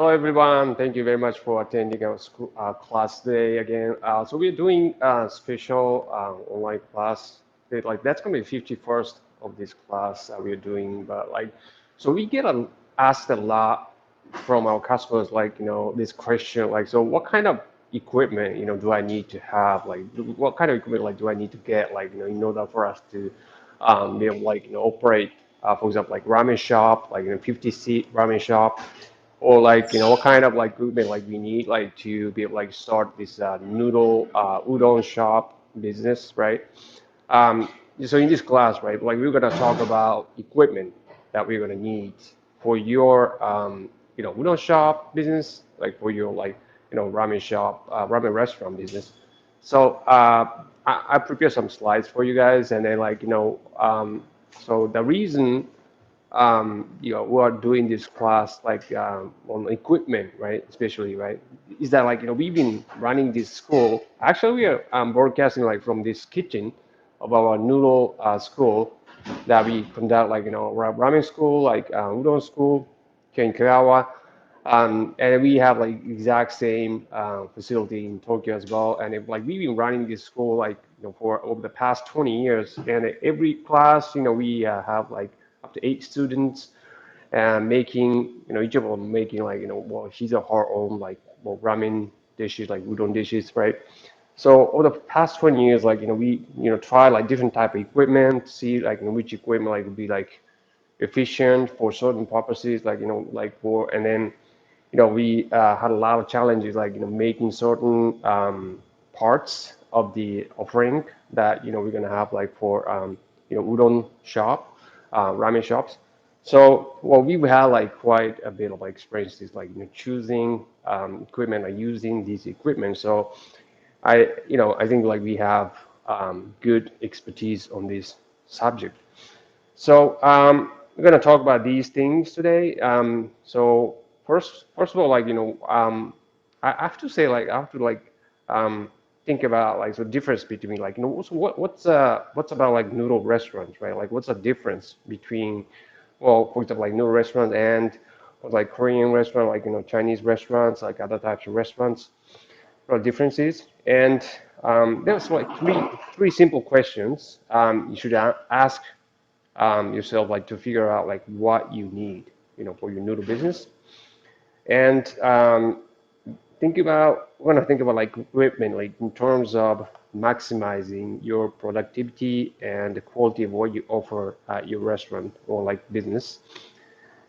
Hello, everyone. Thank you very much for attending our school class today again. So we're doing a special online class. That's gonna be 51st of this class we're doing. But so we get asked a lot from our customers, this question, so what kind of equipment, do I need to have? What kind of equipment, do I need to get, in order for us to be able, operate, for example, like ramen shop, 50-seat ramen shop or what kind of equipment we need to be able start this noodle udon shop business, right? um, so in this class, right, we're gonna talk about equipment that we're gonna need for your udon shop business, for your ramen shop, ramen restaurant business. So I prepared some slides for you guys, and then so the reason we are doing this class on equipment, right? Especially, right? Is that we've been running this school. Actually, we are broadcasting from this kitchen of our noodle school that we conduct ramen school, udon school here in Kagawa. And we have exact same facility in Tokyo as well. And we've been running this school for over the past 20 years. And every class, we have up to 8 students and making, each of them making well, she's a her own ramen dishes, udon dishes, right? So over the past 20 years, we, try different type of equipment, see which equipment would be efficient for certain purposes, for, and then we had a lot of challenges, making certain parts of the offering that we're gonna have for udon shop, ramen shops. So well, we had quite a bit of experiences, choosing equipment, using these equipment. So I think we have good expertise on this subject. So we're gonna talk about these things today. So first of all, I have to say, I have to think about the difference between so what's about noodle restaurants, right? What's the difference between, well, for example, noodle restaurant and Korean restaurant, Chinese restaurants, other types of restaurants, what differences? And there's three simple questions you should ask yourself, to figure out what you need, for your noodle business. And we're gonna think about equipment, in terms of maximizing your productivity and the quality of what you offer at your restaurant or business.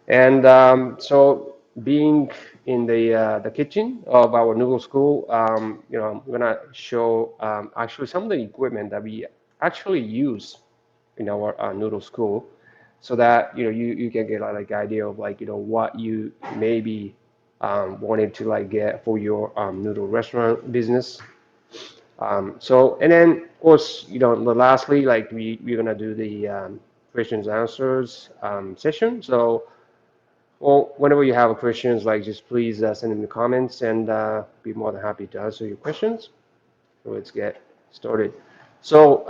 And so being in the kitchen of our noodle school, I'm gonna show actually some of the equipment that we actually use in our noodle school, so that you can get idea of what you maybe wanted to get for your noodle restaurant business. So and then of course lastly we're gonna do the questions answers session. So well, whenever you have questions, just please send them in the comments, and be more than happy to answer your questions. So let's get started. So,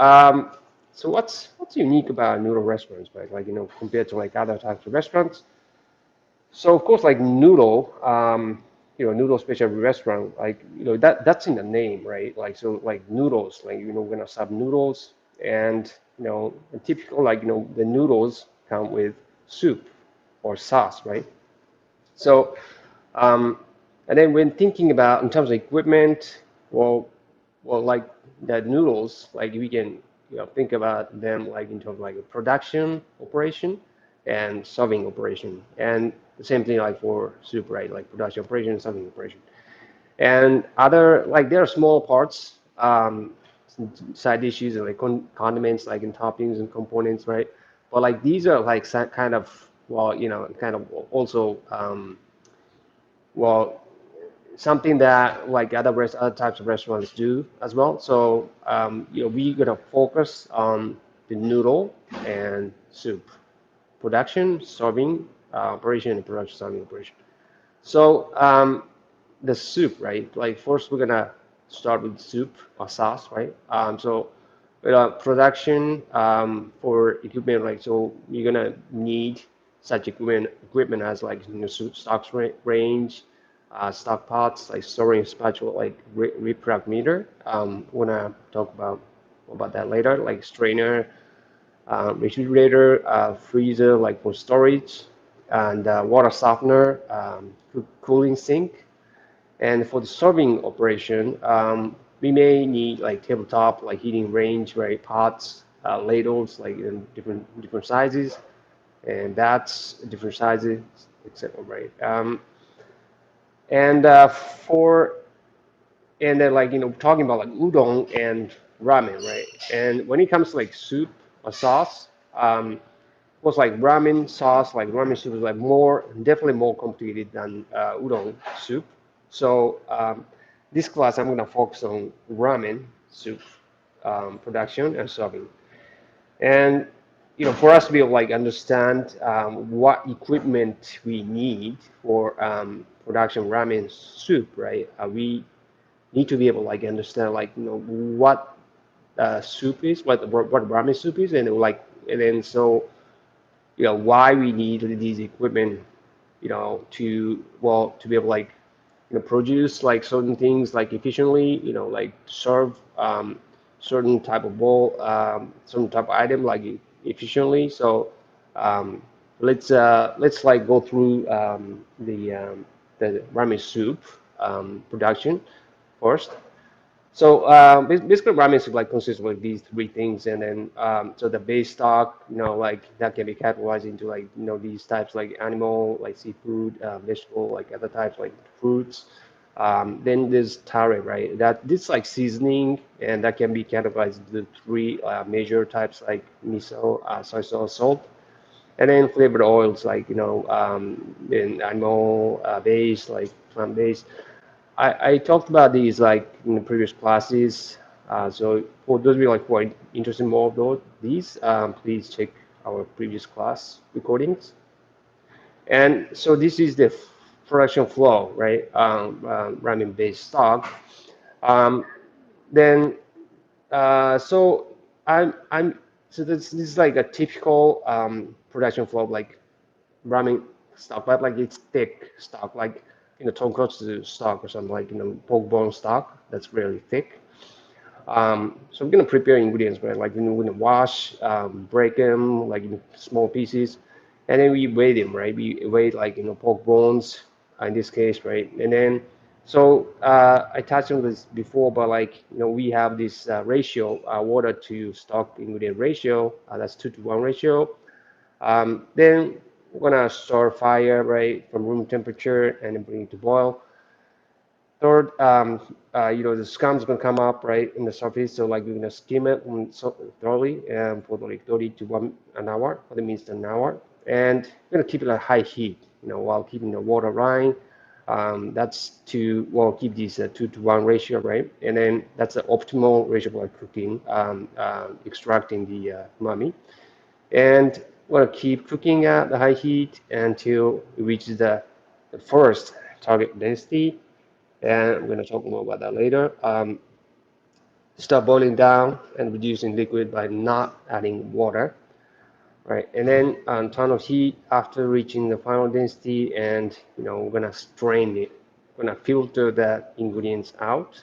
so what's unique about noodle restaurants, right? Compared to other types of restaurants. So of course, noodle, noodle specialty restaurant, that's in the name, right? So noodles, we're gonna serve noodles, and typical the noodles come with soup or sauce, right? So, um, and then when thinking about in terms of equipment, well, the noodles, we can think about them in terms of a production operation and serving operation, and the same thing for soup, right? Production operation and serving operation, and other there are small parts, side dishes and condiments in toppings and components, right? But these are kind of, well, kind of also well, something that other types of restaurants do as well. So we're gonna focus on the noodle and soup production, serving operation, and production serving operation. So the soup, right? First we're gonna start with soup or sauce, right? So production for equipment, so you're gonna need such equipment as soup stocks range, stock pots, like storage spatula, like reproduct meter. We're gonna talk about that later, like strainer, refrigerator, freezer, like for storage, and water softener, cooling sink. And for the serving operation, we may need like tabletop, like heating range, right? Pots, ladles, like in different sizes, and that's different sizes, etc. Right? And for and then like talking about like udon and ramen, right? And when it comes to like soup or sauce, was like ramen sauce, like ramen soup is like more, definitely more complicated than udon soup. So this class, I'm gonna focus on ramen soup production and serving. And for us to be able to like understand what equipment we need for production ramen soup, right? We need to be able to like understand like what soup is, what ramen soup is, and like and then so why we need these equipment, to be able like produce like certain things like efficiently, like serve certain type of bowl, certain type of item like efficiently. So um, let's like go through the ramen soup production first. So basically, ramen soup like consists of like these three things, and then so the base stock, like that can be categorized into like these types like animal, like seafood, vegetable, like other types like fruits. Then there's tare, right? That this like seasoning, and that can be categorized into three major types like miso, soy sauce, salt, and then flavored oils like in animal based, like plant based. I talked about these like in the previous classes. So for those of you like who are interested in more of these, please check our previous class recordings. And so this is the production flow, right? Ramen based stock. Um, then so I'm so this is like a typical production flow, like ramen stock, but like it's thick stock, like tonkotsu stock or something, like pork bone stock that's really thick. So we're gonna prepare ingredients, right? Like we're gonna wash, break them like in small pieces, and then we weigh them, right? We weigh like pork bones in this case, right? And then so I touched on this before, but like we have this ratio, water to stock ingredient ratio. That's 2-to-1 ratio. Then we're gonna start fire right from room temperature and then bring it to boil. Third, the scum's gonna come up right in the surface, so like we're gonna skim it so thoroughly for like 30 to 1 hour. What it means an hour, and we're gonna keep it at high heat, while keeping the water running. That's to keep this 2-to-1 ratio, right? And then that's the optimal ratio for like cooking, extracting the umami. And we're gonna keep cooking at the high heat until it reaches the first target density. And we're gonna talk more about that later. Start boiling down and reducing liquid by not adding water, right? And then turn off heat after reaching the final density, and we're gonna strain it. We're gonna filter the ingredients out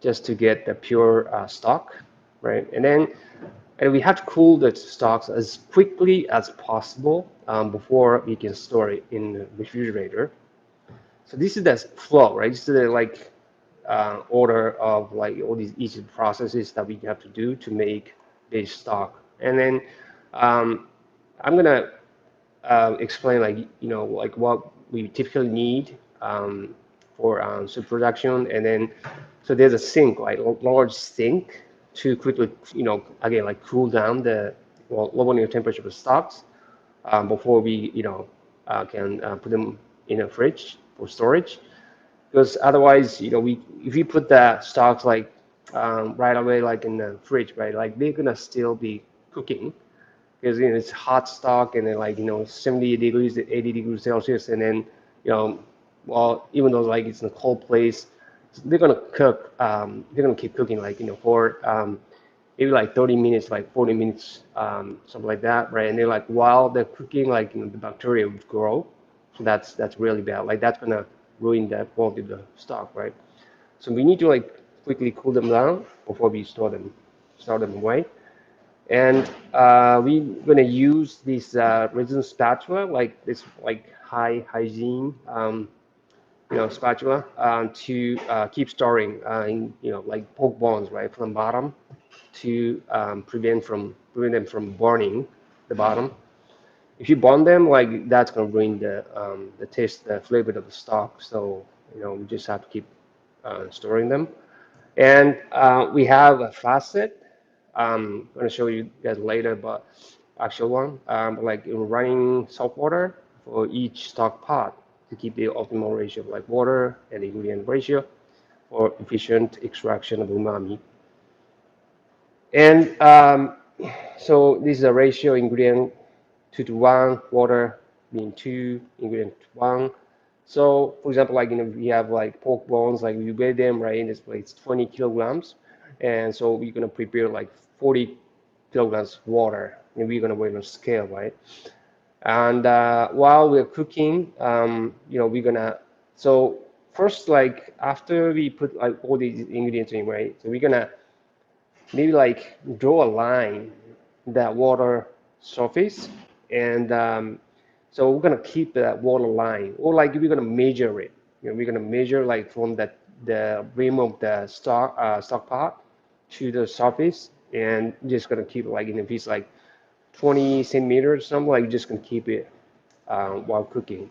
just to get the pure stock, right? And we have to cool the stocks as quickly as possible before we can store it in the refrigerator. So this is the flow, right? This is the like order of like all these easy processes that we have to do to make base stock. And then I'm gonna explain like like what we typically need for soup production, and then so there's a sink, like large sink, to quickly again like cool down the lowering the temperature of the stocks before we can put them in a fridge for storage, because otherwise we if we put the stocks like right away like in the fridge, right, like they're gonna still be cooking because it's hot stock, and then like 70 degrees 80 degrees Celsius, and then even though like it's in a cold place, they're gonna cook, they're gonna keep cooking like for maybe like 30 minutes, like 40 minutes, something like that, right? And then like while they're cooking, like the bacteria would grow, so that's really bad. Like that's gonna ruin the quality of the stock, right? So we need to like quickly cool them down before we store them away. And we're gonna use this resin spatula, like this like high hygiene, spatula, to keep storing, like poke bones, right, from the bottom to prevent them from burning the bottom. If you burn them, like that's gonna ruin the taste, the flavor of the stock. So we just have to keep storing them. And we have a faucet. I'm going to show you guys later, but actual one, like in running salt water for each stock pot to keep the optimal ratio of like water and ingredient ratio for efficient extraction of umami. And so this is a ratio ingredient 2 to 1, water being 2, ingredient 1. So for example, like we have like pork bones, like we weigh them right in this place, 20 kilograms, and so we're gonna prepare like 40 kilograms water, and we're gonna weigh on scale, right? And while we're cooking, we're gonna so first like after we put like all these ingredients in, right? So we're gonna maybe like draw a line that water surface, and so we're gonna keep that water line, or like we're gonna measure it. We're gonna measure like from the rim of the stock pot to the surface, and just gonna keep it like in a piece like 20 centimeters, something like just gonna keep it while cooking.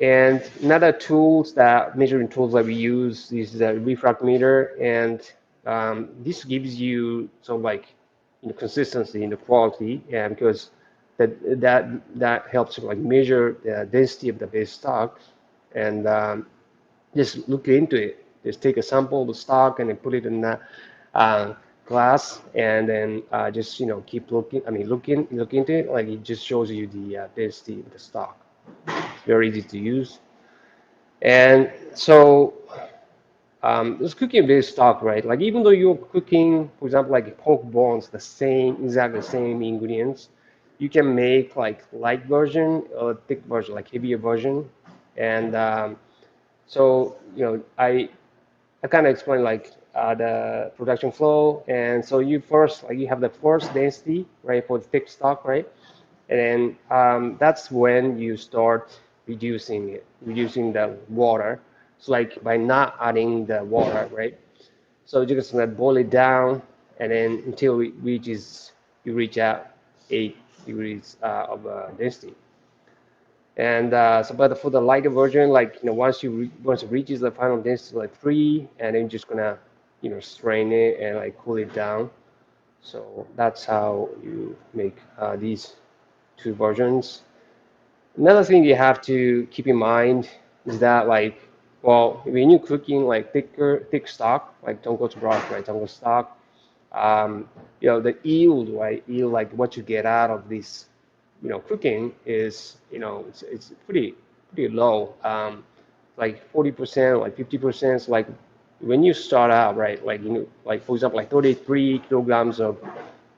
And another tools that measuring tools that we use is the refractometer, and this gives you some like consistency in the quality, and because that helps you like measure the density of the base stock, and just look into it. Just take a sample of the stock and then put it in that uh, glass, and then just keep looking. I mean, look into it. Like it just shows you the density of the stock. Very easy to use. And so this cooking based stock, right? Like even though you're cooking, for example, like pork bones, exactly the same ingredients, you can make like light version or thick version, like heavier version. And so I kind of explain like the production flow. And so you first like you have the first density, right, for the thick stock, right? And then that's when you start reducing the water. So like by not adding the water, right? So you're just gonna boil it down, and then until you reach out 8 degrees of density. And so, but for the lighter version, like once it reaches the final density like 3, and then you're just gonna strain it and like cool it down. So that's how you make these two versions. Another thing you have to keep in mind is that like, well, when you're cooking like thick stock, like tonkotsu broth, right, tonkotsu stock, the yield, right, yield like what you get out of this, cooking is, it's pretty low, like 40%, like 50%. So like when you start out, right, like like for example, like 33 kilograms of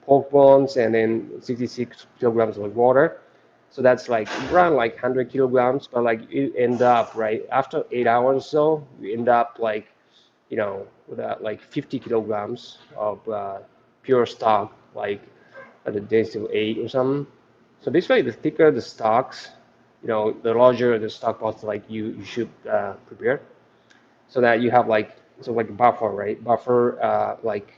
pork bones and then 66 kilograms of water. So that's like around like 100 kilograms, but like you end up, right, after 8 hours or so, you end up like, with like 50 kilograms of pure stock, like at the density of 8 or something. So basically, the thicker the stocks, the larger the stock pots like you should prepare, so that you have like like a buffer, right? Buffer, like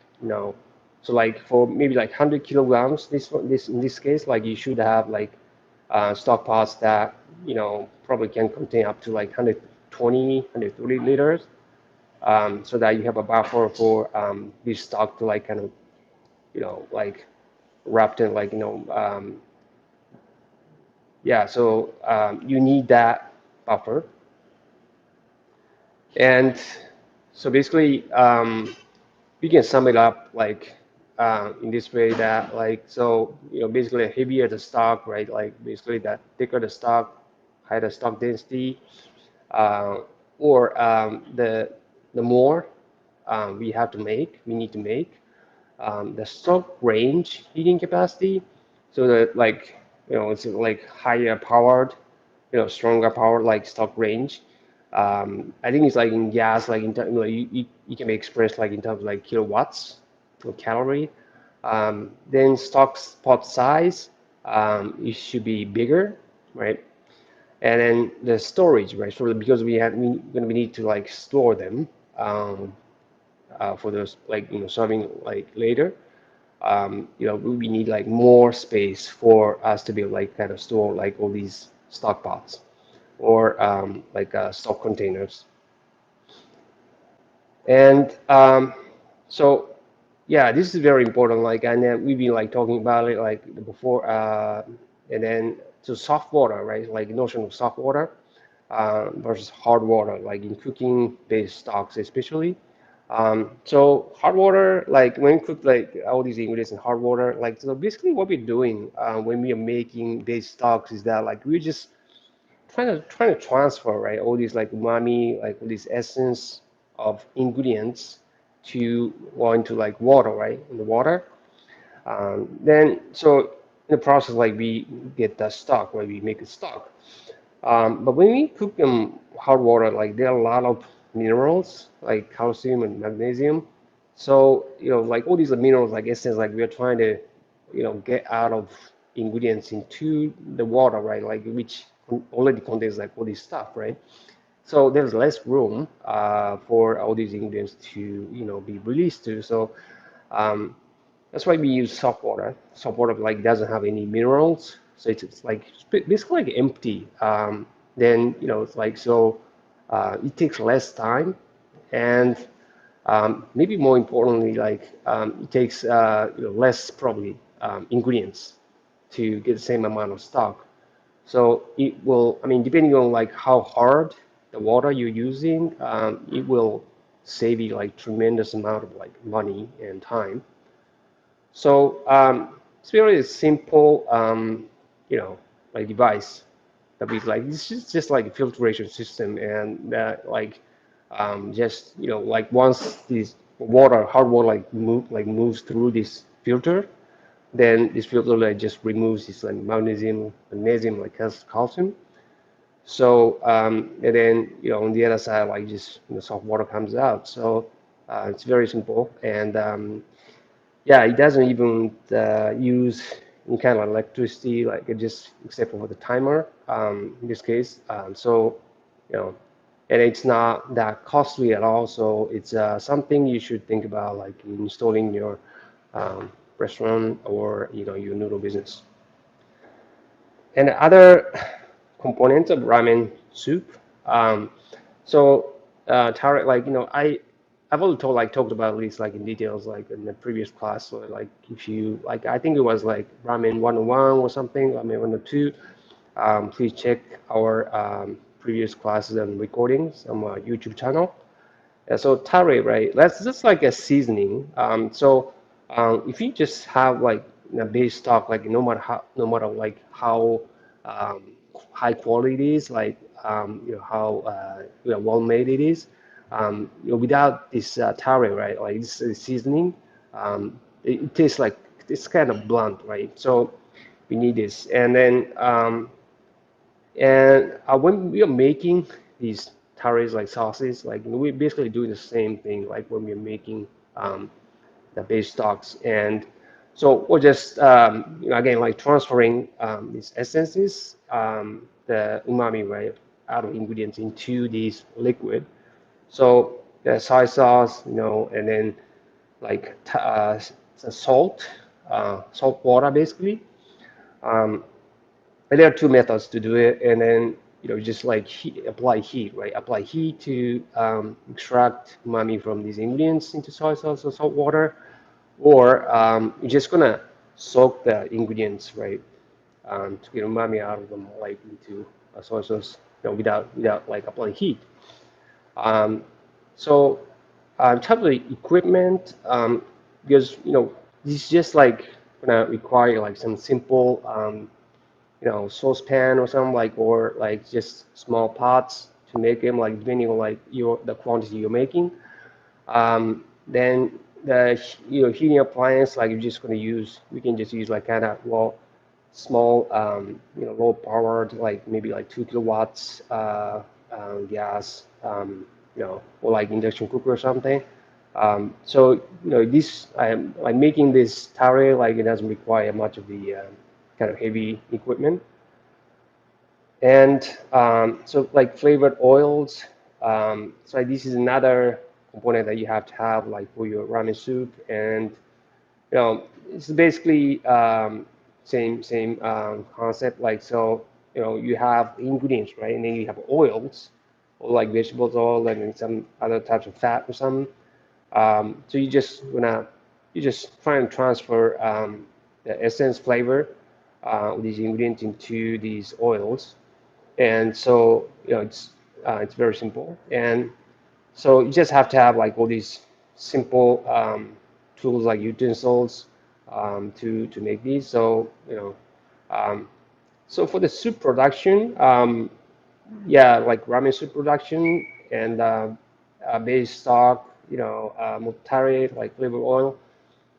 so like for maybe like 100 kilograms, this in this case, like you should have like stock pots that probably can contain up to like 120, 130 liters, so that you have a buffer for this stock to like kind of like wrapped in like yeah. So you need that buffer, and so basically we can sum it up like in this way that like so basically the heavier the stock, right, like basically the thicker the stock, higher the stock density, uh, or the more we need to make the stock range heating capacity, so that like it's like higher powered, stronger power like stock range. I think it's like in gas, like in you can be expressed like in terms of like kilowatts or calorie. Then stock pot size, it should be bigger, right? And then the storage, right? So because we need to like store them um, for those like serving like later. We need like more space for us to be like kind of store like all these stock pots or like stock containers. And so yeah, this is very important. Like, and then we've been like talking about it like before, and then to soft water, right? Like notion of soft water versus hard water, like in cooking based stocks, especially. So hard water, like when you cook like all these ingredients in hard water, like so basically what we're doing when we are making base stocks is that like we're just trying to transfer right all these like umami, like all these essence of ingredients to or into like water, right? In the water. Then so in the process like we get the stock, right? We make a stock. But when we cook them hard water, like there are a lot of minerals like calcium and magnesium. So, like all these minerals, like essence, like we are trying to, get out of ingredients into the water, right? Like which already contains like all this stuff, right? So there's less room for all these ingredients to, be released to. So um, that's why we use soft water. Soft water like doesn't have any minerals, so it's like basically like empty. Then it's like so it takes less time, and maybe more importantly, like it takes less probably ingredients to get the same amount of stock. So it will, I mean, depending on like how hard the water you're using, it will save you like tremendous amount of like money and time. So it's really a simple, like device that we like. This is just like a filtration system, and that like just like once this water, hard water, like moves through this filter, then this filter like just removes this like magnesium, like calcium. So and then on the other side, like just soft water comes out. So it's very simple and. Yeah, it doesn't even use any kind of electricity, like it just except for the timer in this case. So, you know, and it's not that costly at all. So it's something you should think about, like installing your restaurant or your noodle business. And other components of ramen soup. Um, so Tarek, like I've already talked about this like in details like in the previous class. So like if you like, I think it was like ramen 101 or something, ramen 102. Please check our previous classes and recordings on our YouTube channel. So tare, right? That's just like a seasoning. If you just have like a base stock, like no matter like how um, high quality it is, like how well made it is, without this tare, right? Like this seasoning, it tastes like it's kind of blunt, right? So we need this, and then when we are making these tares like sauces, like we're basically doing the same thing like when we're making um, the base stocks. And so we're just again like transferring these essences, the umami right out of ingredients into these liquid. So the soy sauce, and then like salt, salt water basically. Um, and there are two methods to do it, and then just like apply heat, right? Apply heat to extract umami from these ingredients into soy sauce or salt water, or you're just gonna soak the ingredients, right, to get umami out of them, like into soy sauce, without like applying heat. Um, so in terms of equipment, because this is just like gonna require like some simple saucepan or something like, or like just small pots to make them like depending on like the quantity you're making. Then the heating appliance like you're just going to use, we can just use like kind of well small, low powered, like maybe like 2 kilowatts gas, or like induction cooker or something. So this I'm making this tare like it doesn't require much of the kind of heavy equipment. And so like flavored oils. So this is another component that you have to have like for your ramen soup. And it's basically same concept. Like so, you have ingredients, right? And then you have oils, or like vegetables oil, and then some other types of fat or something. So you just try and transfer the essence flavor of these ingredients into these oils. And so it's very simple. And so you just have to have like all these simple tools like utensils to make these. So um, so for the soup production, yeah, like ramen soup production and base stock, mutare, like flavor oil.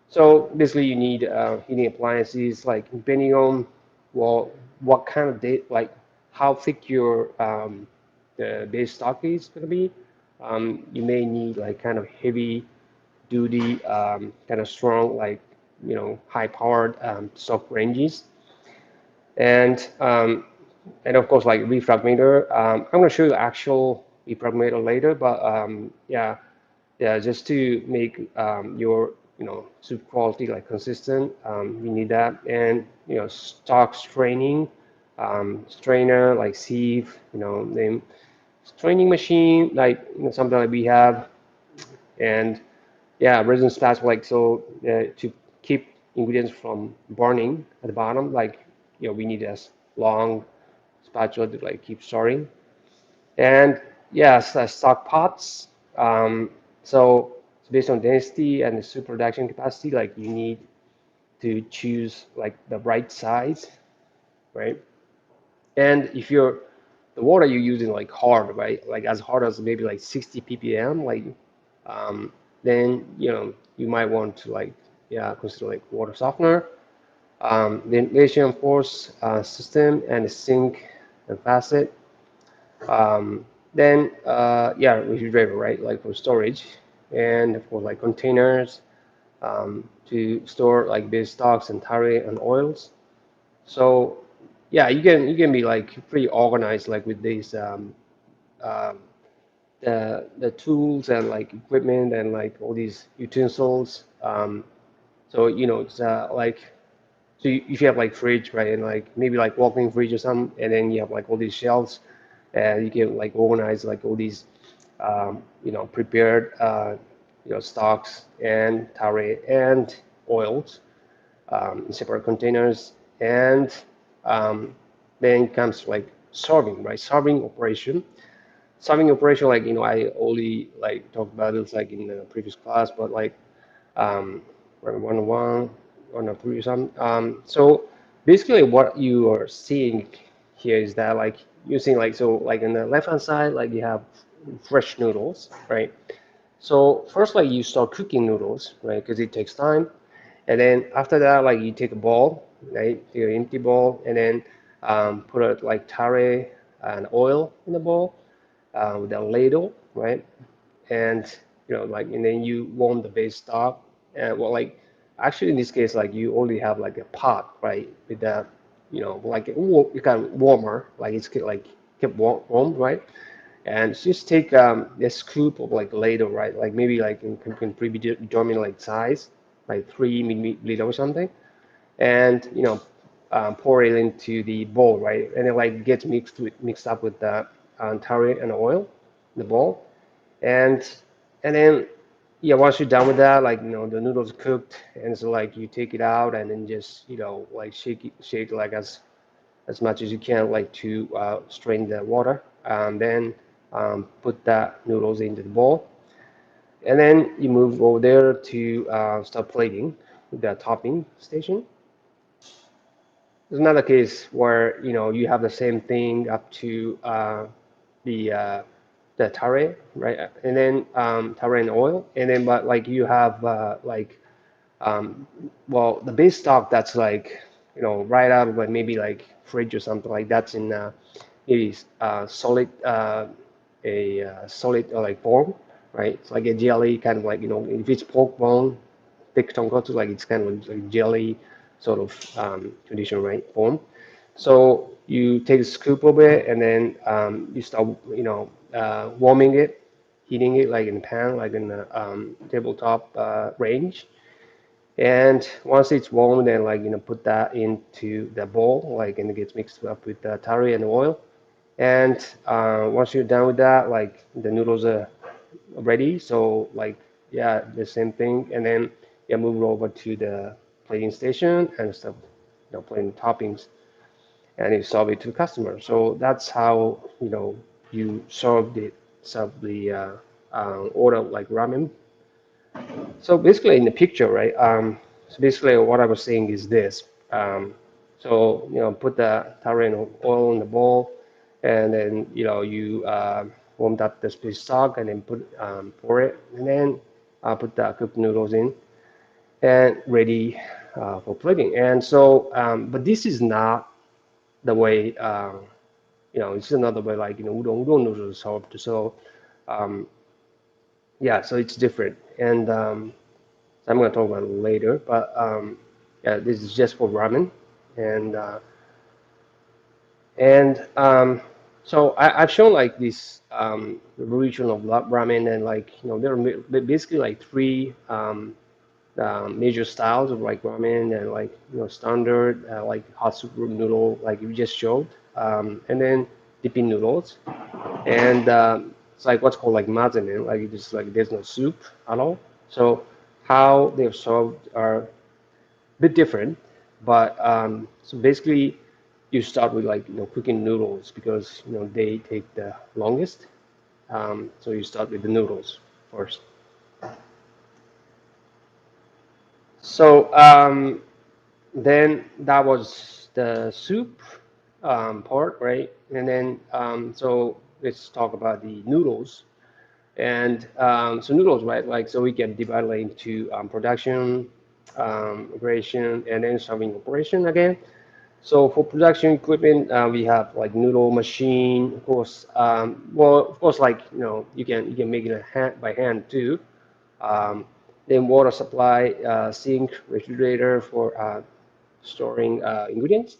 So basically, you need heating appliances, like depending on well, what kind of date, like how thick your the base stock is going to be. You may need like kind of heavy duty, kind of strong, like high powered stock ranges, and of course like refragmenter. I'm going to show you the actual refragmenter later, but yeah, yeah, just to make your soup quality like consistent, you need that. And stock straining, strainer like sieve, then straining machine like something like we have. And yeah, resin spatula like so to keep ingredients from burning at the bottom. Like we need a long spatula to like keep stirring. And yes, stock pots. Um, so it's based on density and the soup production capacity. Like you need to choose like the right size, right? And if you're the water you're using like hard, right? Like as hard as maybe like 60 ppm, like then you might want to like yeah consider like water softener. The ventilation force system and the sink and faucet. Um, then yeah, refrigerator, right? Like for storage, and for like containers to store like base stocks and tare and oils. So yeah, you can be like pretty organized like with these um, the tools and like equipment and like all these utensils. So it's like so if you have like fridge, right, and like maybe like walk-in fridge or something, and then you have like all these shelves, and you can like organize like all these, prepared, stocks and tare and oils in separate containers, and um, then comes like serving, right? Serving operation. Serving operation, like I only like talked about this like in the previous class, but like um, 101, 103 or something. So basically what you are seeing here is that like you're seeing like, so like in the left hand side, like you have fresh noodles, right? So first like you start cooking noodles, right? Because it takes time. And then after that, like you take a bowl, right? Your empty bowl, and then put a like tare and oil in the bowl with a ladle, right? And like and then you warm the base stock. And well, like actually in this case like you only have like a pot, right, with that like you can warmer, like it's like kept warm, right? And just take a scoop of like ladle, right, like maybe like in predetermined like size, like 3 milliliter or something. And pour it into the bowl, right, and it like gets mixed up with the tare and oil in the bowl. And then yeah, once you're done with that, like the noodles cooked, and so like you take it out and then just like shake like as much as you can, like to strain the water, and then put that noodles into the bowl, and then you move over there to start plating with the topping station. There's another case where you have the same thing up to the uh, the tare, right? And then tare and oil, and then but like you have like well the base stock that's like right out of like maybe like fridge or something like that's in maybe solid solid like form, right? It's like a jelly kind of like if it's pork bone, thick tonkotsu, like it's kind of like jelly sort of condition, right? Form. So you take a scoop of it and then you start warming it, heating it like in a pan, like in the tabletop range. And once it's warm, then like put that into the bowl, like and it gets mixed up with the tari and oil. And once you're done with that, like the noodles are ready. So like yeah, the same thing. And then you move over to the plating station and start plating toppings, and you serve it to the customer. So that's how you serve the order like ramen. So basically, in the picture, right? So basically, what I was saying is this. So put the tarragon oil in the bowl, and then you warmed up the fish stock, and then pour it, and then put the cooked noodles in, and ready for plating. And so, but this is not the way. It's another way, like udon noodles are served. So, um, yeah, so it's different, and I'm going to talk about it later, but yeah, this is just for ramen, and and so I've shown like this evolution of ramen, and like there are basically like three major styles of like ramen, and like standard like hot soup noodle, like you just showed, and then dipping noodles, and it's like what's called like mazemen, like it's just like there's no soup at all. So how they're served are bit different, but so basically you start with like cooking noodles because they take the longest. So you start with the noodles first. So then that was the soup part, right? And then so let's talk about the noodles. And so noodles, right? Like so we can divide it into production, operation, and then serving operation again. So for production equipment, we have like noodle machine, of course. Well, of course, like you can make it by hand too. Um, then water supply, sink, refrigerator for storing ingredients.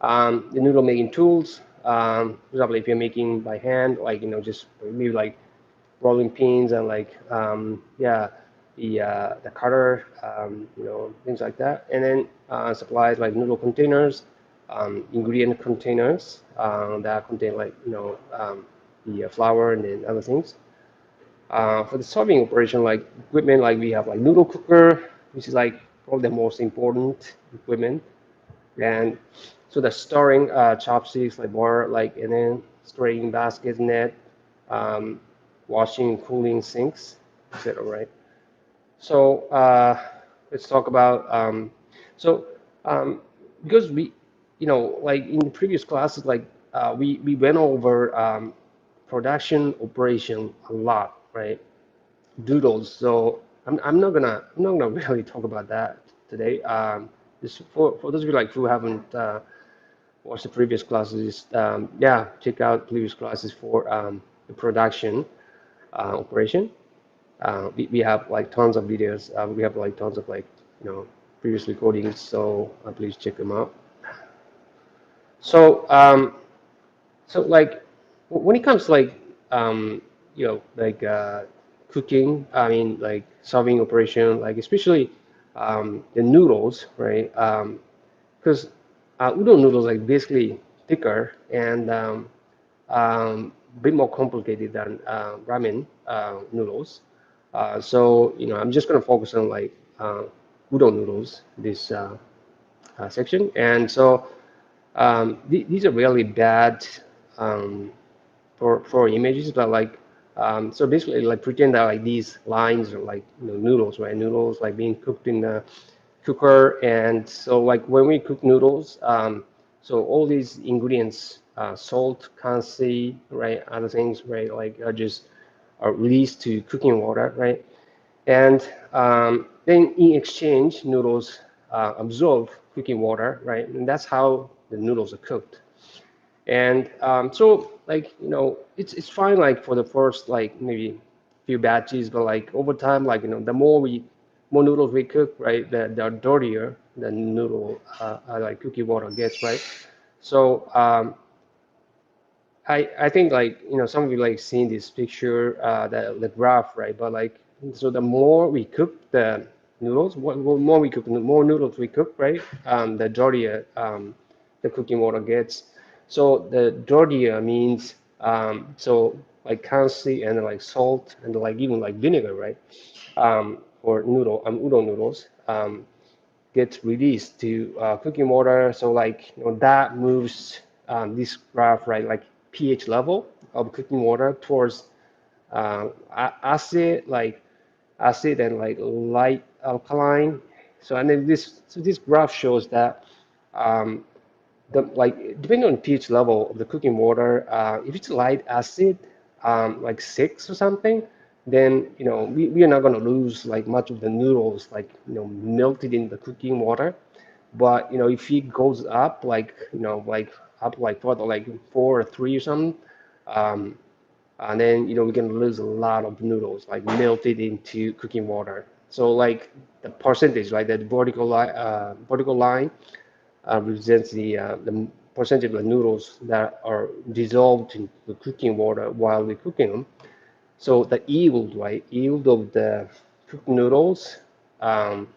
The noodle making tools. For example, if you're making by hand, like just maybe like rolling pins and like yeah, the cutter, things like that. And then supplies like noodle containers, ingredient containers that contain like the flour and then other things. For the serving operation, like equipment, like we have like noodle cooker, which is like probably the most important equipment. And so the storing chopsticks, like bar, like and then storing basket, net, um, washing, cooling sinks, etc. Right. So let's talk about so um, because we, like in the previous classes, like we went over production operation a lot, right? Doodles. So I'm not gonna really talk about that today. Just for those of you like who haven't watched the previous classes, yeah, check out previous classes for the production operation. We have like tons of videos. We have like tons of like previous recordings. So please check them out. So so like when it comes to like like cooking, I mean like solving operation, like especially the noodles, right? Because udon noodles like basically thicker and a bit more complicated than ramen noodles. So I'm just gonna focus on like udon noodles this section, and so these are really bad um, for images, but like so basically like pretend that like these lines are like noodles, right? Noodles like being cooked in the cooker, and so like when we cook noodles, so all these ingredients, salt, kansi, right, other things, right, like are released to cooking water, right? And then in exchange, noodles absorb cooking water, right? And that's how the noodles are cooked. And so like it's fine like for the first like maybe few batches, but like over time like the more noodles we cook, right, the dirtier the noodle like cooking water gets, right? So I think like some of you like seen this picture the graph, right? But like so the more we cook the noodles, what more we cook, the more noodles we cook, right? The dirtier the cooking water gets. So the dirtier means so like constantly and like salt and like even like vinegar, right? For udon noodles. Gets released to cooking water. So like that moves this graph, right, like pH level of cooking water towards acid, like acid and like light alkaline. So and then this graph shows that um, the like depending on pH level of the cooking water, if it's light acid, like 6 or something, then we are not going to lose like much of the noodles like melted in the cooking water. But if it goes up like like up like further like 4 or 3 or something, um, and then we're gonna lose a lot of noodles like melted into cooking water. So like the percentage, like that vertical line represents the percentage of the noodles that are dissolved in the cooking water while we're cooking them. So the yield, right, yield of the cooked noodles um,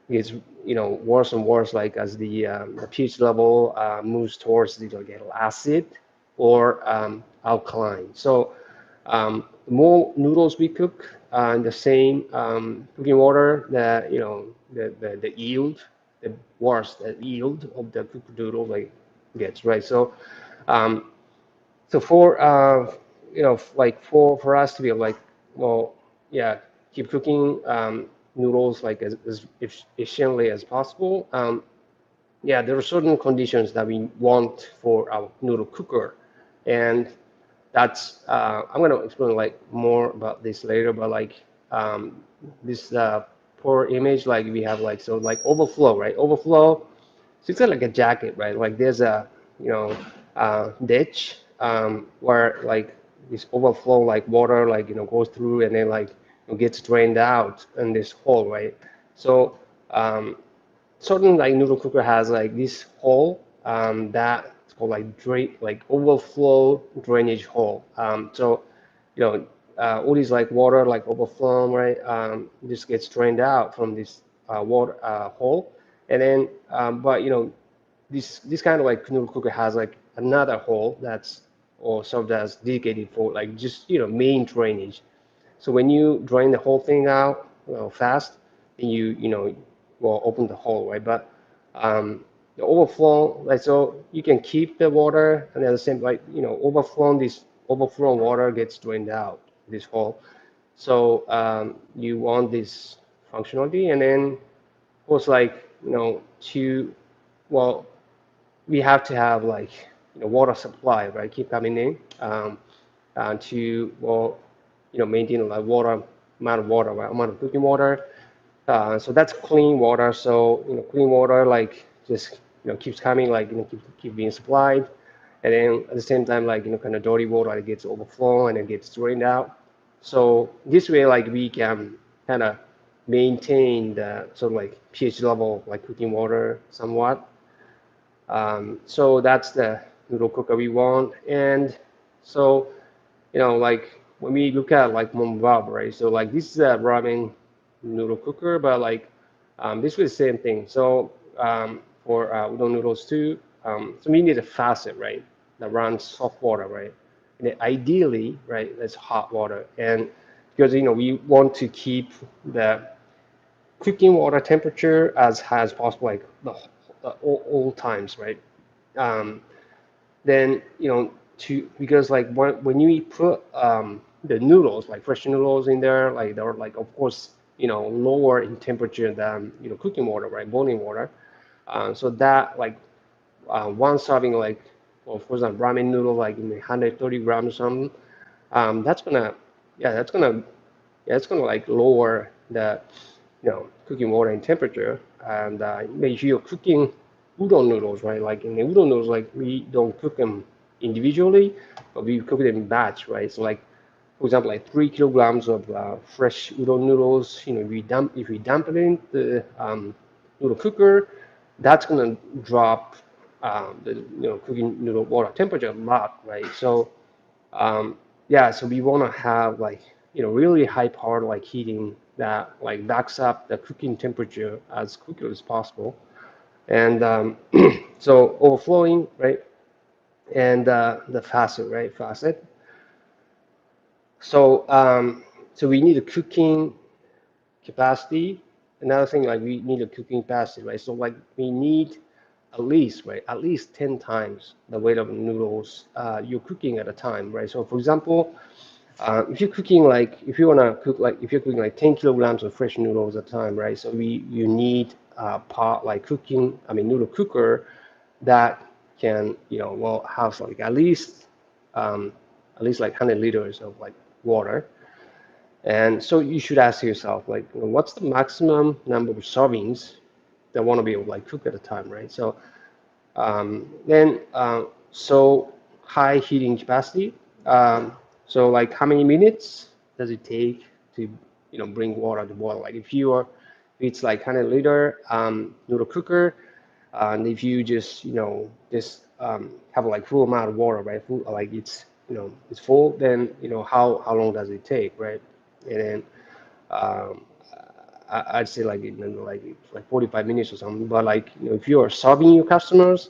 is worse and worse like as the pH level moves towards the like acid or alkaline. So the more noodles we cook in the same cooking water, the yield, the worse the yield of the cooked noodle like gets, right. So um, so for like for us to be like, well, yeah, keep cooking noodles like as efficiently as possible. Yeah, there are certain conditions that we want for our noodle cooker, and that's I'm gonna explain like more about this later. But like this poor image, like we have like so like overflow, right? Overflow. So it's like a jacket, right? Like there's a you know ditch where like this overflow like water like goes through and then like gets drained out in this hole, right? So um, certain like noodle cooker has like this hole that it's called like drain like overflow drainage hole. So you know all these like water like overflow, right? Just gets drained out from this water hole, and then but this kind of like noodle cooker has like another hole that's or served as dedicated for like just main drainage. So when you drain the whole thing out fast, then you will open the hole, right? But the overflow, like so you can keep the water and at the same like this overflow water gets drained out this hole. So you want this functionality, and then of course like to well we have to have like water supply, right? Keep coming in to maintain like water amount of water, right? Amount of drinking water. So that's clean water. So clean water like just keeps coming, like keep being supplied, and then at the same time like kind of dirty water like, gets overflown and it gets drained out. So this way like we can kind of maintain the sort of like pH level like cooking water somewhat. So that's the noodle cooker we want. And so, like when we look at like Mombab, right? So like this is a ramen noodle cooker, but like this was the same thing. So for udon noodles too, so we need a faucet, right? That runs soft water, right? And then ideally, right, that's hot water. And because we want to keep the cooking water temperature as high as possible, like all times, right? um, then to because like when you put the noodles like fresh noodles in there, like they're like of course lower in temperature than cooking water, right, boiling water. So that like one serving like well for example ramen noodle like in 130 grams or something, that's gonna yeah that's gonna like lower the cooking water and temperature. And if you're cooking udon noodles, right? Like in the udon noodles, like we don't cook them individually, but we cook them in batch, right? So like, for example, like 3 kilograms of fresh udon noodles, if we dump it in the noodle cooker, that's gonna drop the cooking noodle water temperature a lot, right? So yeah, so we want to have like really high power like heating that like backs up the cooking temperature as quickly as possible, and so overflowing, right? And the facet, right? Facet. So so we need a cooking capacity. Another thing, like we need a cooking capacity, right? So like we need at least, right, at least 10 times the weight of noodles you're cooking at a time, right? So for example, if you're cooking like, if you want to cook like, if you're cooking like 10 kilograms of fresh noodles at a time, right? So you need pot like cooking, I mean noodle cooker that can, well, have like um, at least like 100 liters of like water. And so you should ask yourself, like, what's the maximum number of servings that want to be able to like cook at a time, right? So then, so high heating capacity. So like how many minutes does it take to, bring water to boil? Like if it's like 100-liter noodle cooker, and if you just, have like full amount of water, right? Full, like it's full, then, how long does it take, right? And then um, I'd say like, like 45 minutes or something. But like, if you are serving your customers,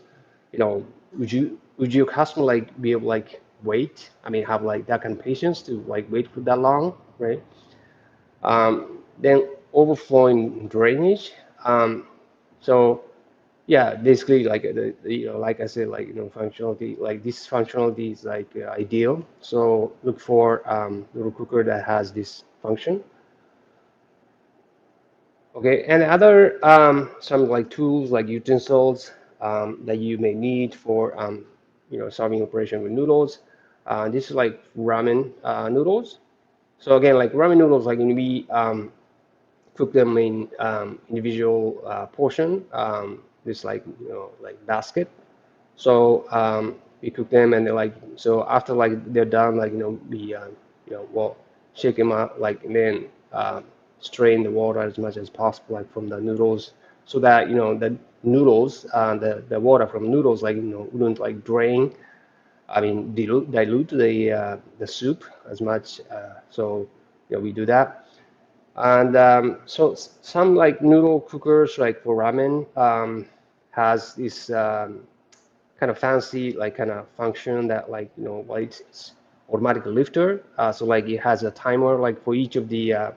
would your customer like be able to like wait? I mean, have like that kind of patience to like wait for that long, right? Then overflowing drainage. So yeah, basically like like I said, like functionality, like this functionality is like ideal. So look for little cooker that has this function. Okay, and other some like tools like utensils that you may need for serving operation with noodles. This is like ramen noodles. So again, like ramen noodles, like we cook them in individual portion. This like like basket. So we cook them, and they're like, so after like they're done, like we well, shake them up, like, and then strain the water as much as possible, like from the noodles, so that the noodles, the water from noodles, like wouldn't like drain. I mean dilute the soup as much. So we do that. And so some like noodle cookers, like for ramen, has this kind of fancy like kind of function that like like it's automatic lifter. So like it has a timer like for each of the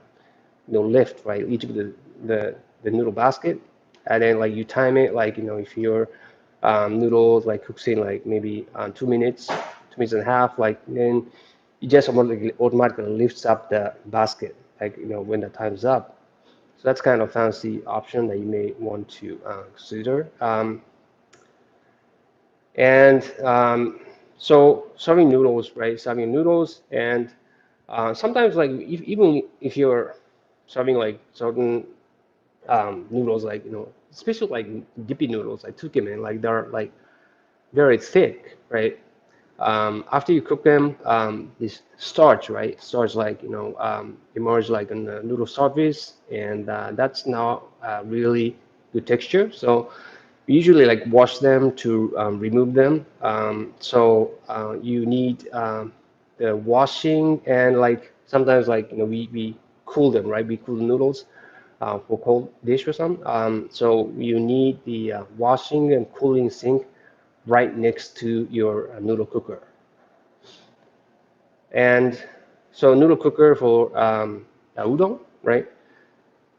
lift, right, each of the noodle basket, and then like you time it, like if your noodles like cooks in like maybe 2 minutes, 2 minutes and a half, like then it just automatically lifts up the basket, like when the time's up. So that's kind of fancy option that you may want to consider. And so serving noodles, right? Serving noodles, and sometimes like even if you're serving like certain noodles, like especially like dippy noodles, like tukemen, like they're like very thick, right? After you cook them, this starch, right? Starch like emerge like in the noodle surface, and that's now really good texture. So we usually like wash them to remove them. So you need the washing, and like sometimes like we cool them, right? We cool the noodles for cold dish or something. So you need the washing and cooling sink right next to your noodle cooker. And so noodle cooker for udon, right?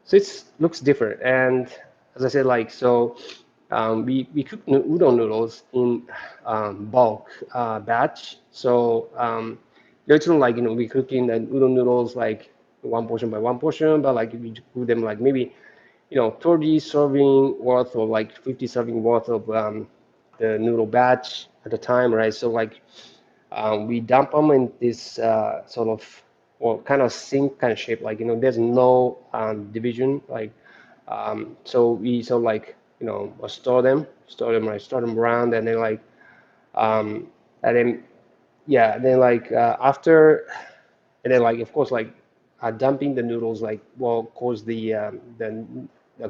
So it looks different. And as I said, like so, we cook udon noodles in bulk batch. So it's not like we cooking the udon noodles like one portion by one portion, but like we cook them like maybe 30 serving worth or like 50 serving worth of the noodle batch at a time, right? So like we dump them in this sort of or kind of sink kind of shape, like there's no division, like so we so like store them, right, store them around, and then like um, and then yeah, and then like after, and then like of course like dumping the noodles like will cause the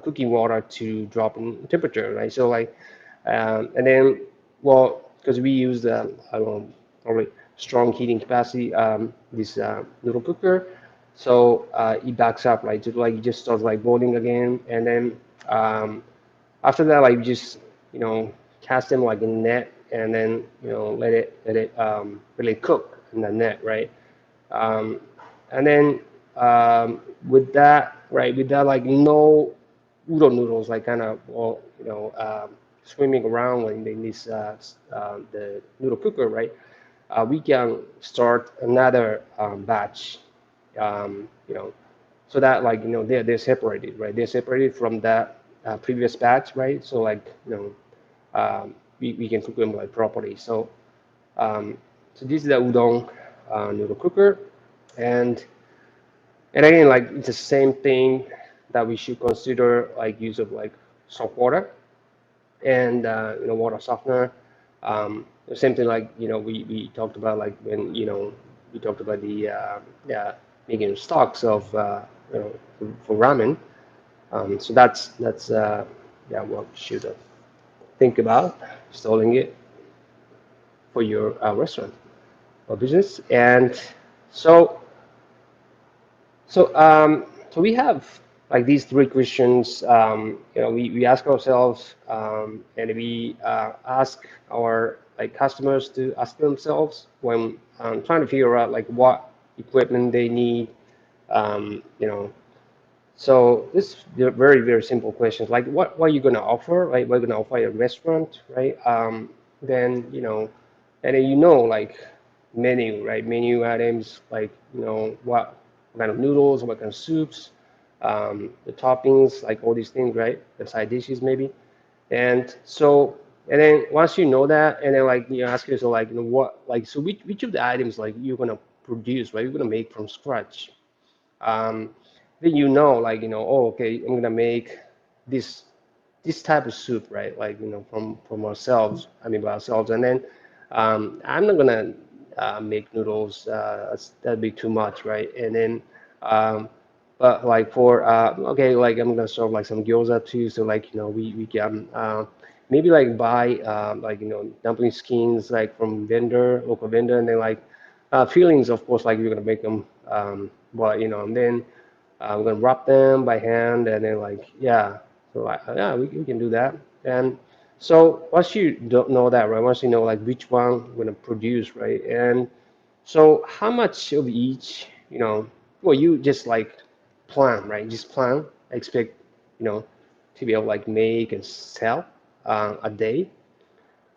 cooking water to drop in temperature, right? So like and then well, because we use I don't know, probably strong heating capacity this noodle cooker, so it backs up, right? So like it just starts like boiling again, and then um, after that like just cast them like in net, and then let it really cook in the net, right? um, and then with that, right, with that, like no udon noodles, like kind of, well, swimming around in this the noodle cooker, right? We can start another batch, you know, so that like they're separated, right? They're separated from that previous batch, right? So like we can cook them like properly. Um, so this is the udon noodle cooker, and again, like it's the same thing that we should consider, like use of like salt water and water softener. The same thing like we talked about, like when we talked about the yeah, making stocks of for ramen. So that's yeah, what you should think about installing it for your restaurant or business. And so so we have like these three questions. We ask ourselves, and we ask our like customers to ask themselves when trying to figure out like what equipment they need. So this very, very simple questions, like what are you going to offer, right? What are you going to offer at a restaurant, right? Then and then like menu, right? Menu items, like what kind of noodles, what kind of soups, the toppings, like all these things, right? The side dishes maybe. And so and then once you know that, and then like you ask yourself like what, like, so which of the items like you're going to produce, right? You're going to make from scratch. um, then like oh, okay, I'm gonna make this type of soup, right? Like from ourselves, I mean by ourselves, and then I'm not gonna make noodles. That'd be too much, right? And then but like for okay, like I'm gonna serve like some gyoza too. So like we can maybe like buy like dumpling skins like from local vendor, and then like fillings, of course, like you're gonna make them. But and then we're gonna wrap them by hand, and then like yeah, so like yeah, we can do that. And so once you don't know that, right? Once you know like which one we're gonna produce, right? And so how much of each, well, you just like plan, right? Just plan, expect, to be able to like make and sell a day.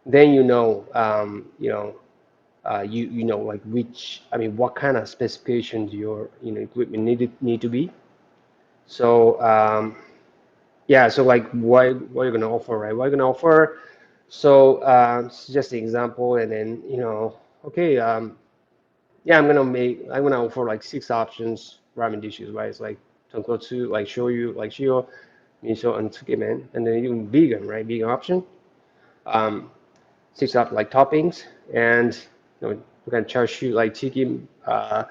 Then you know like which, I mean, what kind of specifications your equipment need to be. So yeah, so like what you're gonna offer, right? What you're gonna offer. So it's just an example, and then okay, yeah, I'm gonna offer like six options ramen dishes, right? It's like tonkotsu, like shoyu, like shio, miso, and tsukemen, and then even vegan, right? Vegan option. Um, six up like toppings, and we can chashu like chicken, the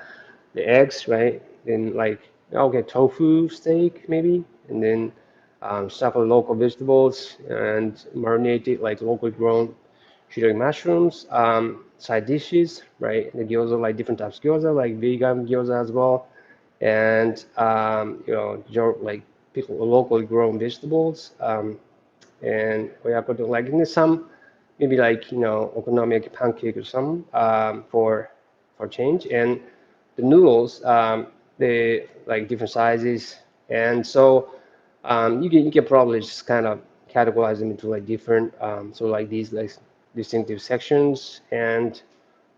eggs, right? Then like okay, tofu steak maybe, and then stuff with local vegetables and marinated like locally grown shredded mushrooms. Side dishes, right? The gyoza, like different types of gyoza, like vegan gyoza as well, and like pickle locally grown vegetables. And we are going to like in some maybe like okonomiyaki pancake or some for change, and the noodles they like different sizes, and so you can probably just kind of categorize them into like different so like these like distinctive sections, and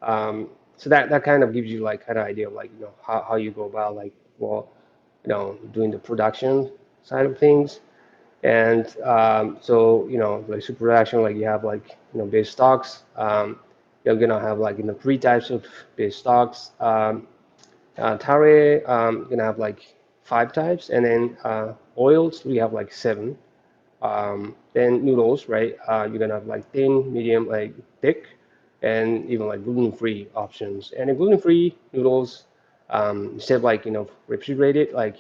so that kind of gives you like kind of idea of like how you go about like well doing the production side of things. And so, like super reaction, like you have like, base stocks. You're gonna have like, three types of base stocks. Tare, you're gonna have like 5 types, and then oils we have like 7. Then noodles, right? You're gonna have like thin, medium, like thick, and even like gluten-free options. And the gluten-free noodles, instead of like refrigerated, like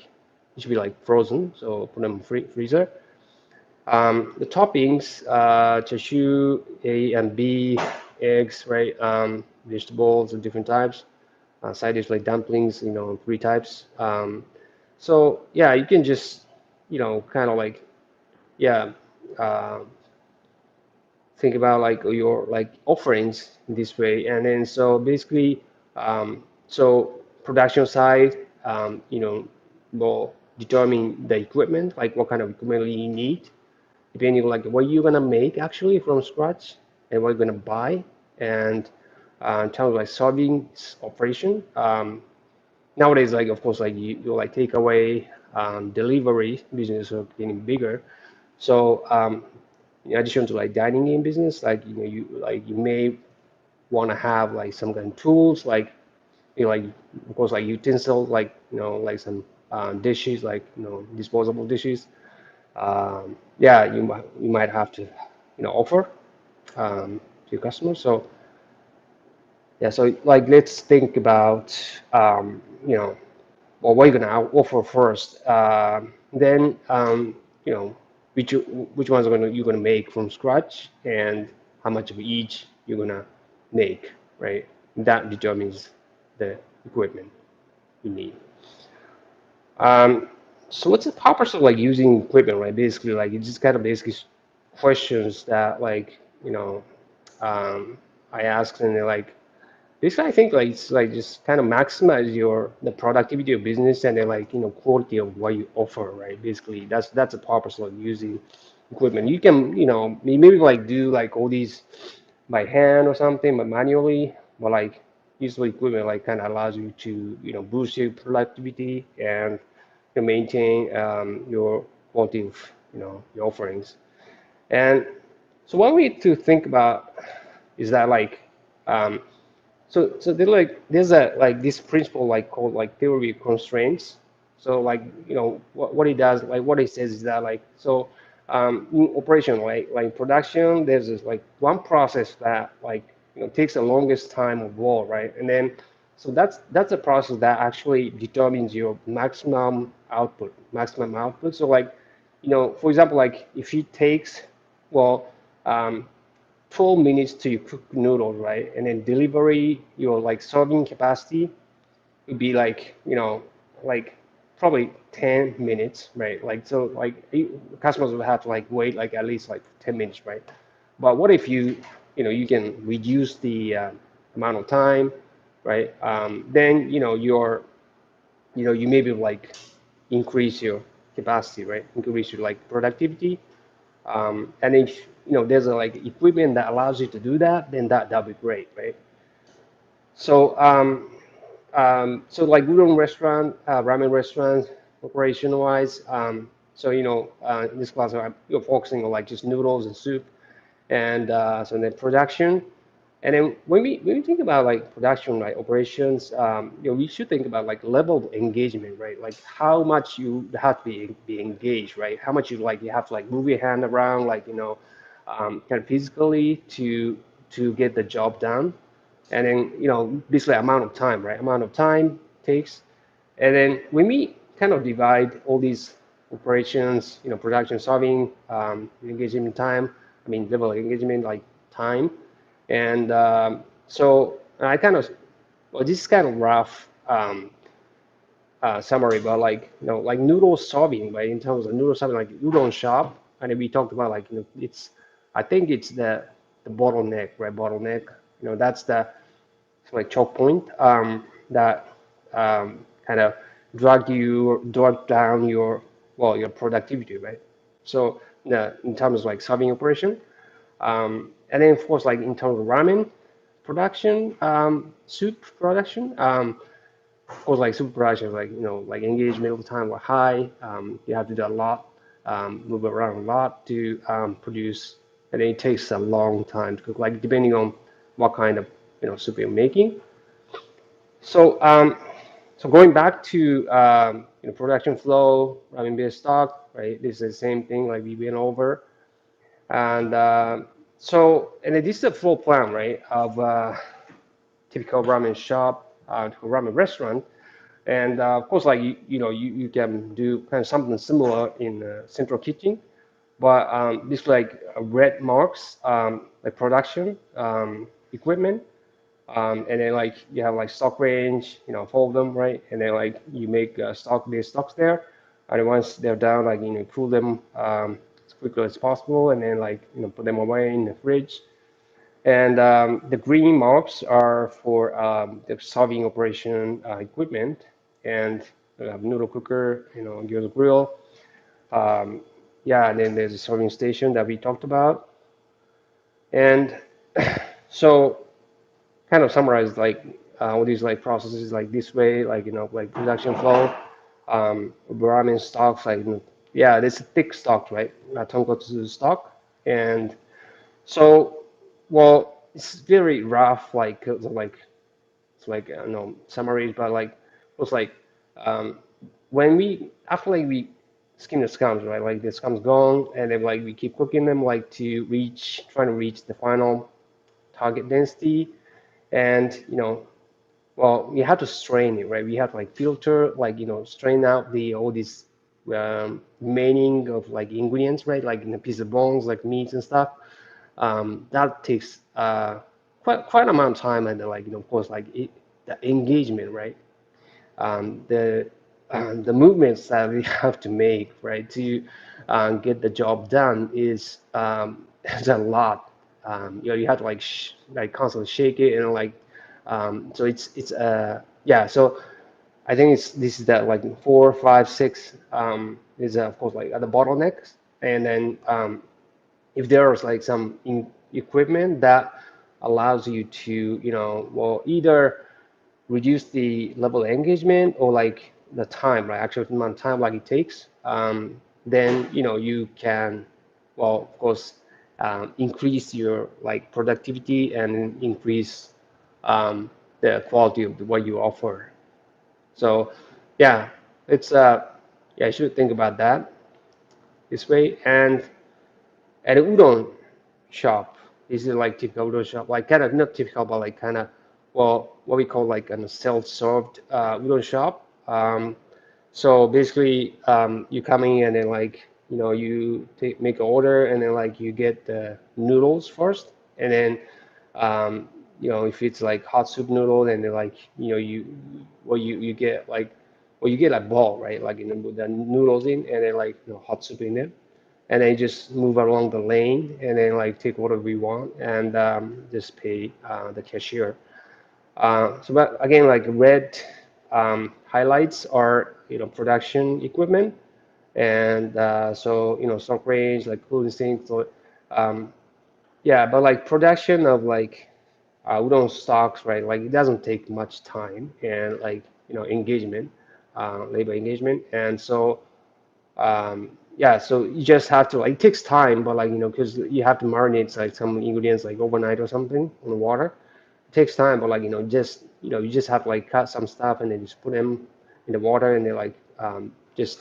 it should be like frozen, so put them in freezer. The toppings, cashew, A and B, eggs, right? Vegetables of different types. Side dish like dumplings, 3 types. So yeah, you can just, kind of like, yeah, uh, think about like your like offerings in this way. And then so basically, so production side, will determine the equipment, like what kind of equipment you need, depending on like what you're gonna make actually from scratch and what you're gonna buy. And in terms of like solving operation, nowadays, like of course, like you like takeaway, delivery business are getting bigger. So in addition to like dining in business, like you may want to have like some kind of tools, like like of course like utensils, like like some dishes, like disposable dishes. Yeah, you might have to offer to your customers. So yeah, so like let's think about well, what you're gonna offer first. Then which which ones are you're gonna make from scratch, and how much of each you're gonna make, right? That determines the equipment you need. Um, so what's the purpose of like using equipment, right? Basically, like it's just kind of basically questions that like I ask, and they're like basically, I think like it's like just kind of maximize the productivity of business, and then like quality of what you offer, right? Basically, that's the purpose of using equipment. You can maybe like do like all these by hand or something, but manually, but like using equipment like kind of allows you to boost your productivity and to maintain your quality of your offerings. And so one way to think about is that like um, so there's a like this principle like called like theory of constraints. So like what it does, like what it says is that like so in operation, like production, there's this like one process that like takes the longest time of all, right? And then so that's a process that actually determines your maximum output. So like for example, like if it takes well um, 12 minutes to cook noodles, right? And then delivery, your like serving capacity would be like, like probably 10 minutes, right? Like, so like customers would have to like wait like at least like 10 minutes, right? But what if you can reduce the amount of time, right? Then, you maybe like increase your capacity, right? Increase your like productivity, and if there's a like equipment that allows you to do that, then that'd be great, right? So so like udon restaurant, ramen restaurants, operation wise. So in this class you're focusing on like just noodles and soup, and so then production. And then when we think about like production, like operations, we should think about like level of engagement, right? Like how much you have to be engaged, right? How much you have to like move your hand around, like kind of physically to get the job done. And then basically amount of time, right? Amount of time takes. And then when we kind of divide all these operations, production, solving, engagement time, I mean level of engagement, like time. And so I kind of, well, this is kind of rough summary, but like like noodle solving, right? In terms of noodle solving, like udon shop, and then we talked about like it's, I think it's the bottleneck, right? Bottleneck, that's the like choke point that kind of drag down your your productivity, right? So in terms of like solving operation, and then of course like in terms of ramen production, soup production, of course like soup production, like like engagement of the time were high. You have to do a lot, move around a lot to produce, and then it takes a long time to cook, like depending on what kind of soup you're making. So So going back to production flow, ramen based stock, right? This is the same thing like we went over, and and this is a full plan, right, of typical ramen shop, typical ramen restaurant, and of course, like you can do kind of something similar in central kitchen, but this like red marks like production equipment, and then like you have like stock range, fold them, right? And then like you make these stocks there, and then once they're done, like cool them as quickly as possible, and then like put them away in the fridge. And the green marks are for the serving operation equipment, and we have noodle cooker, gyoza grill. Um, yeah, and then there's a serving station that we talked about. And so kind of summarize like all these like processes like this way, like like production flow, ramen stocks, like yeah, this thick stock, right? Tonkotsu stock, and so well, it's very rough, like it's like summaries, but like it was like um, when we after like we skim the scums, right? Like the scums gone, and then like we keep cooking them like to reach, trying to reach the final target density, and well, you have to strain it, right? We have to like filter, like strain out the all these remaining of like ingredients, right? Like in a piece of bones, like meats and stuff. That takes quite amount of time, and then, like of course, like the engagement, right? The the movements that we have to make, right, to get the job done is is a lot. You have to like like constantly shake it and like so it's yeah. So I think it's this is that like four, five, six is of course like at the bottlenecks, and then if there's like some equipment that allows you to well either reduce the level of engagement or like the time, right? Actual amount of time like it takes, then you can, well, of course, increase your like productivity and increase the quality of what you offer. So, yeah, it's yeah, I should think about that this way. And at a udon shop, is it like typical udon shop? Like kind of not typical, but like kind of well, what we call like a self-served udon shop. So basically, you come in and then like you make an order and then like you get the noodles first, and then if it's like hot soup noodle, then they're like you get like you get a ball, right? Like with the noodles in and then like hot soup in it, and then just move along the lane and then like take whatever we want and just pay the cashier. So, but again, like red highlights are production equipment, and so stock range like cooling things. So yeah, but like production of like udon stocks, right? Like it doesn't take much time and like engagement, labor engagement, and so yeah, so you just have to like it takes time, but like because you have to marinate like some ingredients like overnight or something in the water. It takes time, but like just you just have to like cut some stuff and then just put them in the water and then like just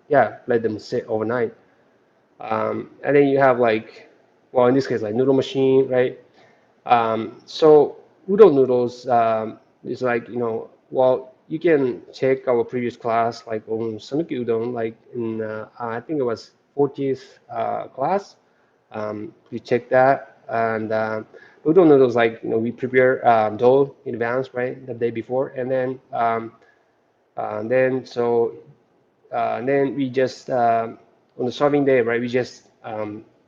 yeah, let them sit overnight. And then you have like well in this case like noodle machine, right? So udon noodles is like well you can check our previous class like on Sanuki udon like in I think it was 40th class. You check that and udon noodles like we prepare dough in advance, right, the day before, and then so and then we just on the serving day, right? We just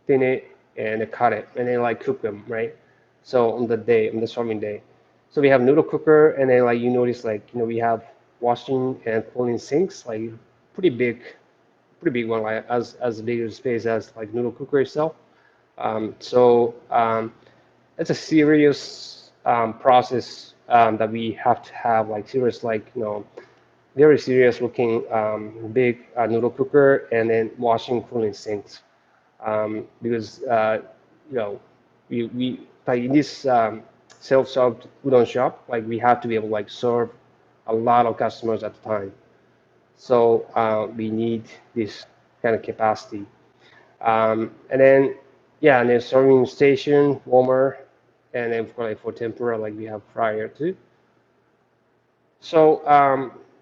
thin it and cut it, and then like cook them, right? So on the day, on the serving day, so we have noodle cooker, and then like you notice like we have washing and cooling sinks, like pretty big, pretty big one, like as big a space as like noodle cooker itself. It's a serious process that we have to have, like serious, like very serious looking big noodle cooker and then washing cooling sinks because you know we like in this self-served udon shop like we have to be able to like serve a lot of customers at the time. So we need this kind of capacity. And then, yeah, and then serving station, warmer, and then for like for tempura, like we have fryer too. So,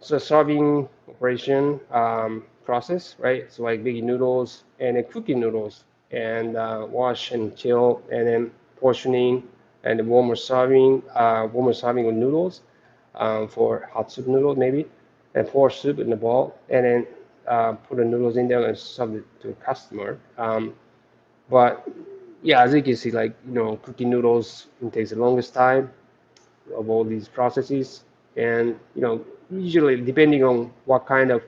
so serving operation process, right? So like making noodles and then cooking noodles and wash and chill and then portioning and then warmer serving of noodles for hot soup noodles maybe, and pour soup in the bowl and then put the noodles in there and serve it to a customer. But yeah, as you can see, like cooking noodles it takes the longest time of all these processes. And usually depending on what kind of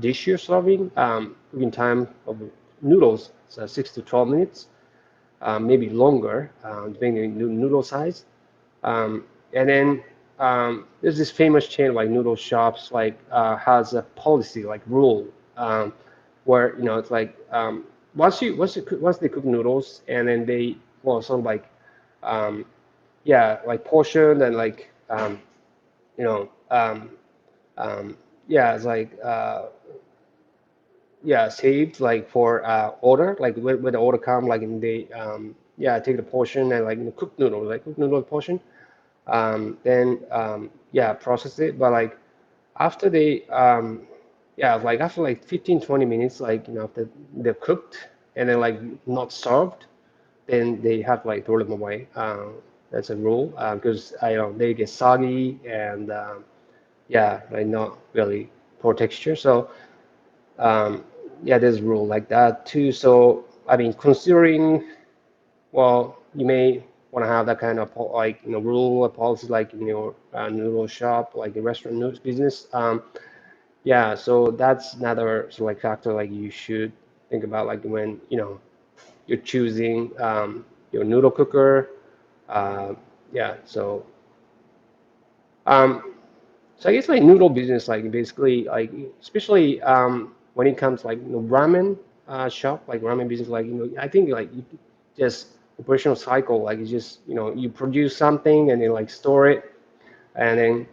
dish you're serving, cooking time of noodles is 6 to 12 minutes, maybe longer, depending on the noodle size. And then there's this famous chain like noodle shops like has a policy like rule where it's like once they cook noodles and then they well sort of like um, yeah like portion and like you know, yeah, it's like yeah, saved like for order, like when the order come, like in the yeah, take the portion and like cook noodle, like cook noodle portion, then yeah, process it. But like after they yeah, like after like 15 to 20 minutes, like after they're cooked and then like not served, then they have to like throw them away. That's a rule because I know they get soggy and yeah, like not really poor texture. So um, yeah, there's a rule like that too. So I mean, considering well, you may want to have that kind of like rule or policy like in your noodle shop, like a restaurant noodles business. Yeah, so that's another sort of like factor like you should think about like when you're choosing your noodle cooker. Uh, yeah, so. Um, So I guess like noodle business, like basically like especially when it comes like ramen shop, like ramen business, like I think like you just operational cycle, like it's just you produce something and then like store it and then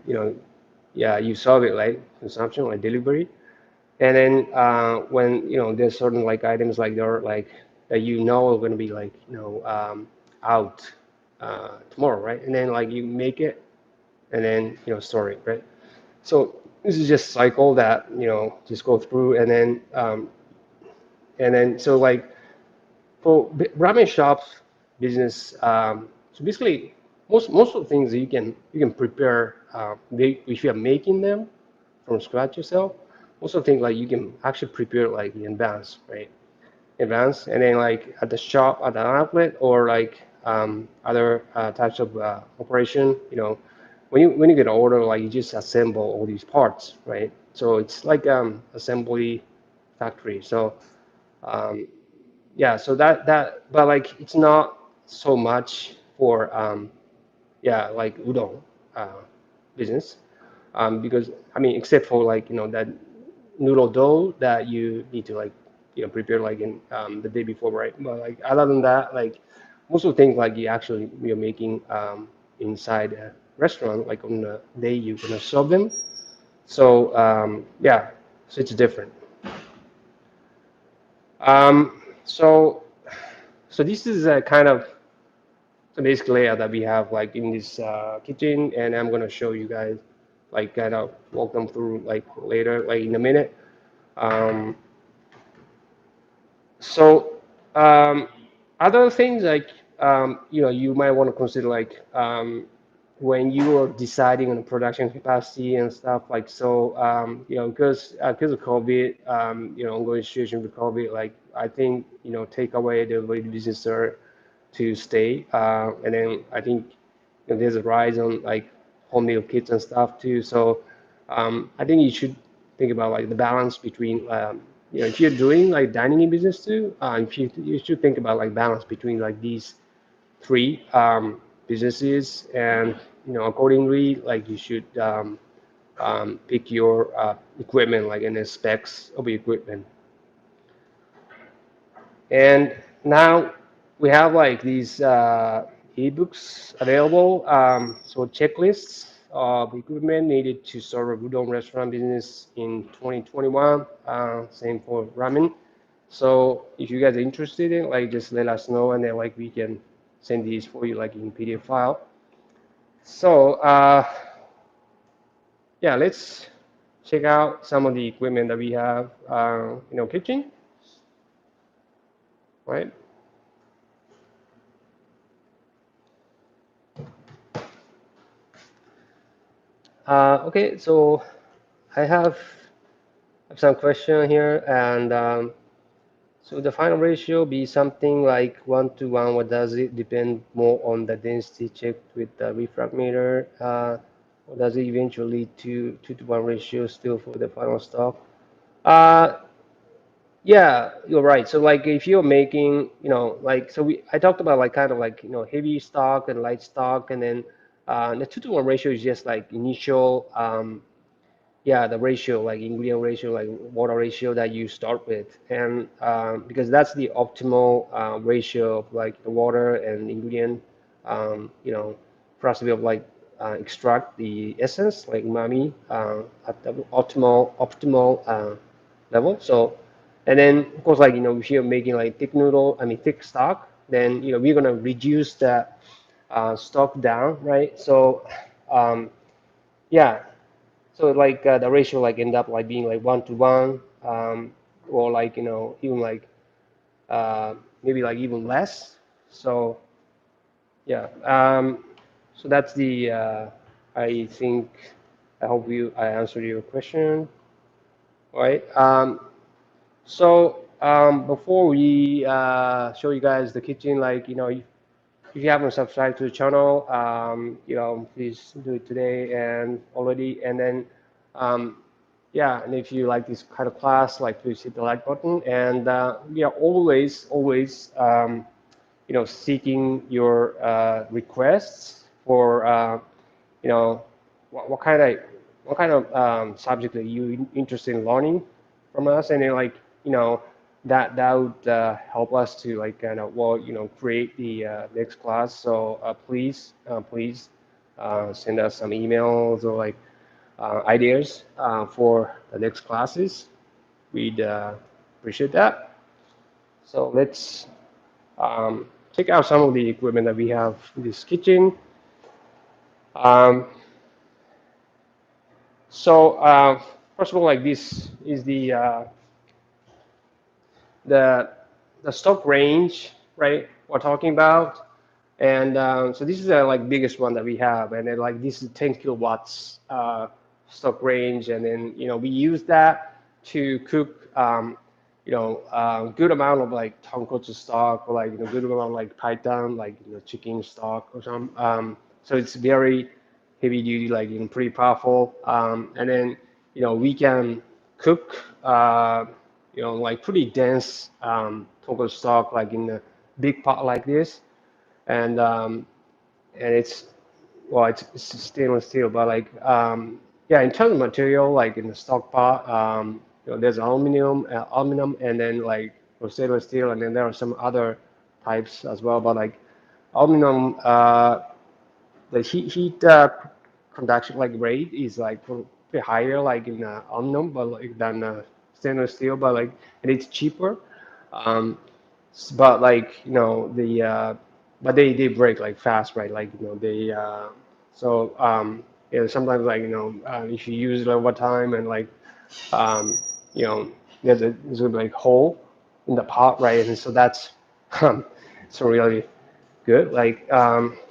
yeah you serve it like consumption like delivery and then when there's certain like items like they're like that are going to be like out tomorrow, right? And then like you make it and then store it, right? So this is just cycle that just go through, and then so like for ramen shops business, so basically most of the things that you can prepare, if you're making them from scratch yourself. Most of the things like you can actually prepare like in advance, right? Advance, and then like at the shop, at the outlet, or like other types of operation. When you get an order, like you just assemble all these parts, right? So it's like assembly factory. So um, yeah, so but like it's not so much for yeah, like udon uh, business, because I mean, except for like that noodle dough that you need to like prepare like in the day before, right? But like other than that, like most of the things like you're making inside a restaurant, like on the day you're gonna serve them. So yeah, so it's different. So this is a kind of the basic layout that we have like in this kitchen, and I'm gonna show you guys like kind of walk them through like later, like in a minute. Um, So, um, other things like you might want to consider like when you are deciding on the production capacity and stuff like so because of COVID, ongoing situation with COVID, like I think take away the way the business are to stay, and then I think there's a rise on like home meal kits and stuff too. So I think you should think about like the balance between if you're doing like dining in business too, if you should think about like balance between like these three businesses, and accordingly like you should pick your equipment like and the specs of the equipment. And now we have like these ebooks available, so checklists of equipment needed to start a udon restaurant business in 2021. Same for ramen. So if you guys are interested in, like, just let us know, and then like we can send these for you like in PDF file. So yeah, let's check out some of the equipment that we have in our kitchen, right? Okay, so I have some question here, and so the final ratio be something like 1 to 1, or does it depend more on the density checked with the refractometer? Or does it eventually lead to 2 to 1 ratio still for the final stock? Uh, yeah, you're right. So like if you're making, like, so I talked about like kind of like, heavy stock and light stock, and then the 2 to 1 ratio is just like initial, yeah, the ratio, like ingredient ratio, like water ratio that you start with, and because that's the optimal ratio of like the water and ingredient, for us to be able to like extract the essence, like umami, at the optimal level. So, and then of course, like if you're making like thick noodle, I mean thick stock, then we're gonna reduce that stock down, right? So, yeah, so like the ratio like end up like being like 1 to 1, or like even like maybe like even less. So yeah, so that's the I think I hope I answered your question, right? So before we show you guys the kitchen, like if you haven't subscribed to the channel, please do it today and already. And then, yeah, and if you like this kind of class, like please hit the like button. And we are always, seeking your requests for, what kind of subject are you interested in learning from us, and then like that would help us to like kind of create the next class. So please send us some emails or like ideas for the next classes. We'd appreciate that. So let's check out some of the equipment that we have in this kitchen. Um, so first of all, like this is the the stock range, right? We're talking about, and so this is the like biggest one that we have, and then like this is 10 kilowatts stock range, and then we use that to cook good amount of like tonkotsu stock, or like good amount of like python, like chicken stock or some. So it's very heavy duty, like pretty powerful, and then we can cook like pretty dense tonkotsu stock, like in a big pot like this, and it's well, it's stainless steel, but like yeah, in terms of material, like in the stock pot, there's aluminum, and then like stainless steel, and then there are some other types as well. But like aluminum, the heat conduction like rate is like pretty higher, like in aluminum, but like than stainless steel, but like and it's cheaper. Um, but like but they break like fast, right? Like they so sometimes like if you use it over time, and like um you know there's a like hole in the pot, right? And so that's so really good. Like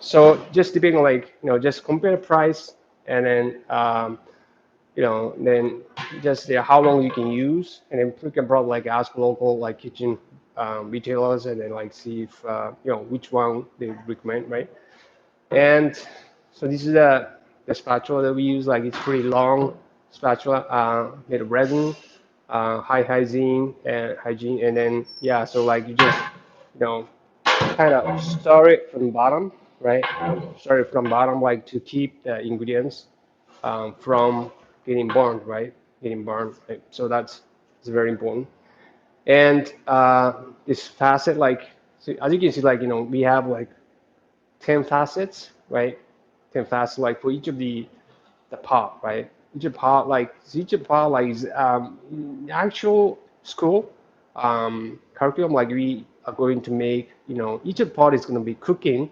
so just depending on like just compare price, and then then just how long you can use, and then we can probably like ask local like kitchen retailers, and then like see if which one they recommend, right? And so this is the spatula that we use. Like it's pretty long spatula made of resin, high hygiene, and then yeah, so like you just you know kind of stir it from the bottom, right? Stir it from bottom, like to keep the ingredients from getting burned, right? Getting burned. Right? So it's very important. And this facet, like, so as you can see, like, we have like 10 facets, right? 10 facets, like for each of the the pot, right? Each pot like is in actual school curriculum, like we are going to make, each pot is going to be cooking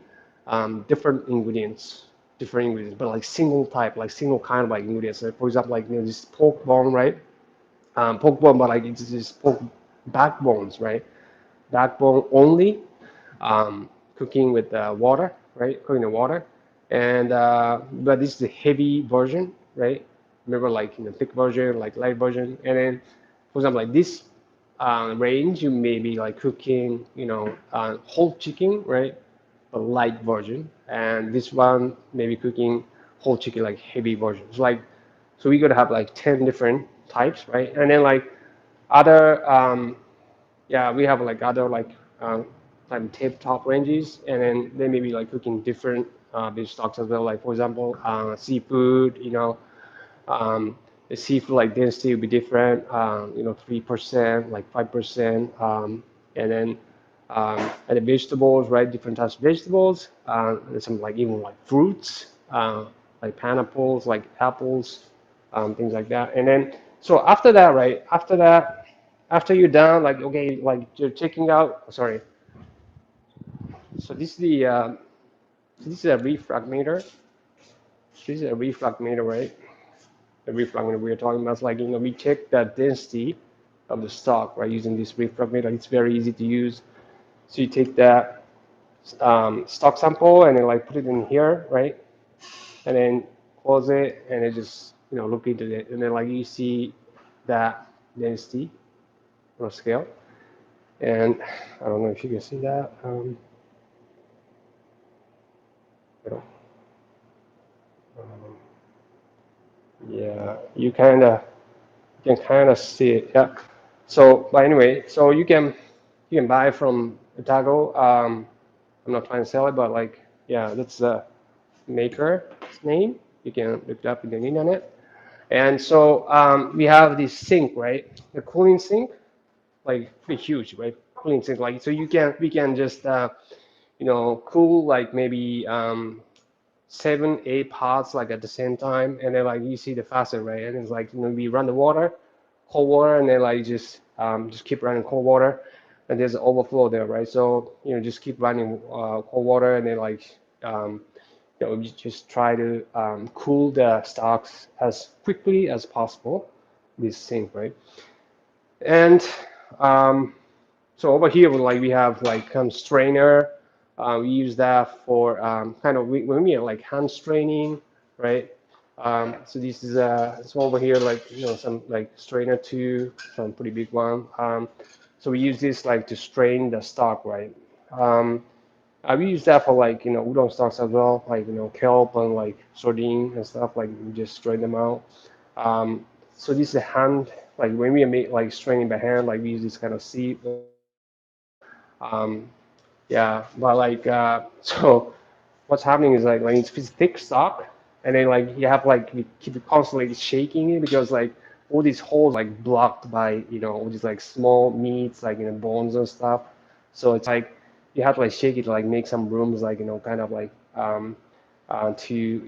different ingredients, but like single type, like single kind of like ingredients. So for example, like this pork bone, right? Pork bone, but like it's just pork backbones, right? Backbone only, cooking with water, right? Cooking the water, and but this is the heavy version, right? Remember, like thick version, like light version, and then, for example, like this range, you may be like cooking, whole chicken, right? A light version, and this one maybe cooking whole chicken like heavy version. So we could have like 10 different types, right? And then like other yeah, we have like other like tabletop ranges, and then they may be like cooking different fish stocks as well. Like for example, seafood, um, the seafood like density will be different, 3%, like 5%, and then and the vegetables, right? Different types of vegetables, and some like even like fruits, like pineapples, like apples, things like that. And then so after that, right? After you're done, like okay, like you're checking out. Sorry. So this is a refractometer. This is a refractometer, right? The refractometer we are talking about is like we check the density of the stock, right? Using this refractometer, it's very easy to use. So you take that stock sample and then like put it in here, right? And then close it and then just look into it, and then like you see that density on a scale. And I don't know if you can see that. You know, um, yeah, you can kind of see it. Yeah. So, but anyway, so you can buy from Otago. I'm not trying to sell it, but like, yeah, that's the maker's name. You can look it up in the internet. And so we have this sink, right? The cooling sink, like pretty huge, right? Cooling sink, like so we can just cool like maybe 7, 8 pots like at the same time, and then like you see the faucet, right? And it's like we run the water, cold water, and then like just keep running cold water, and there's an overflow there, right? So just keep running cold water, and then like you just try to cool the stocks as quickly as possible. This sink, right? And um, so over here, like we have like strainer. We use that for kind of when we are like hand straining, right? So this is so over here like some like strainer too, some pretty big one. So we use this like to strain the stock, right? Um, we use that for like udon stocks as well, like kelp and like sardine and stuff. Like we just strain them out. Um, so this is a hand, like when we make like straining by hand, like we use this kind of sieve um, yeah, but like so what's happening is like when it's thick stock, and then like you have like you keep constantly shaking it because like all these holes like blocked by all these like small meats like bones and stuff. So it's like you have to like shake it to like make some rooms like kind of like to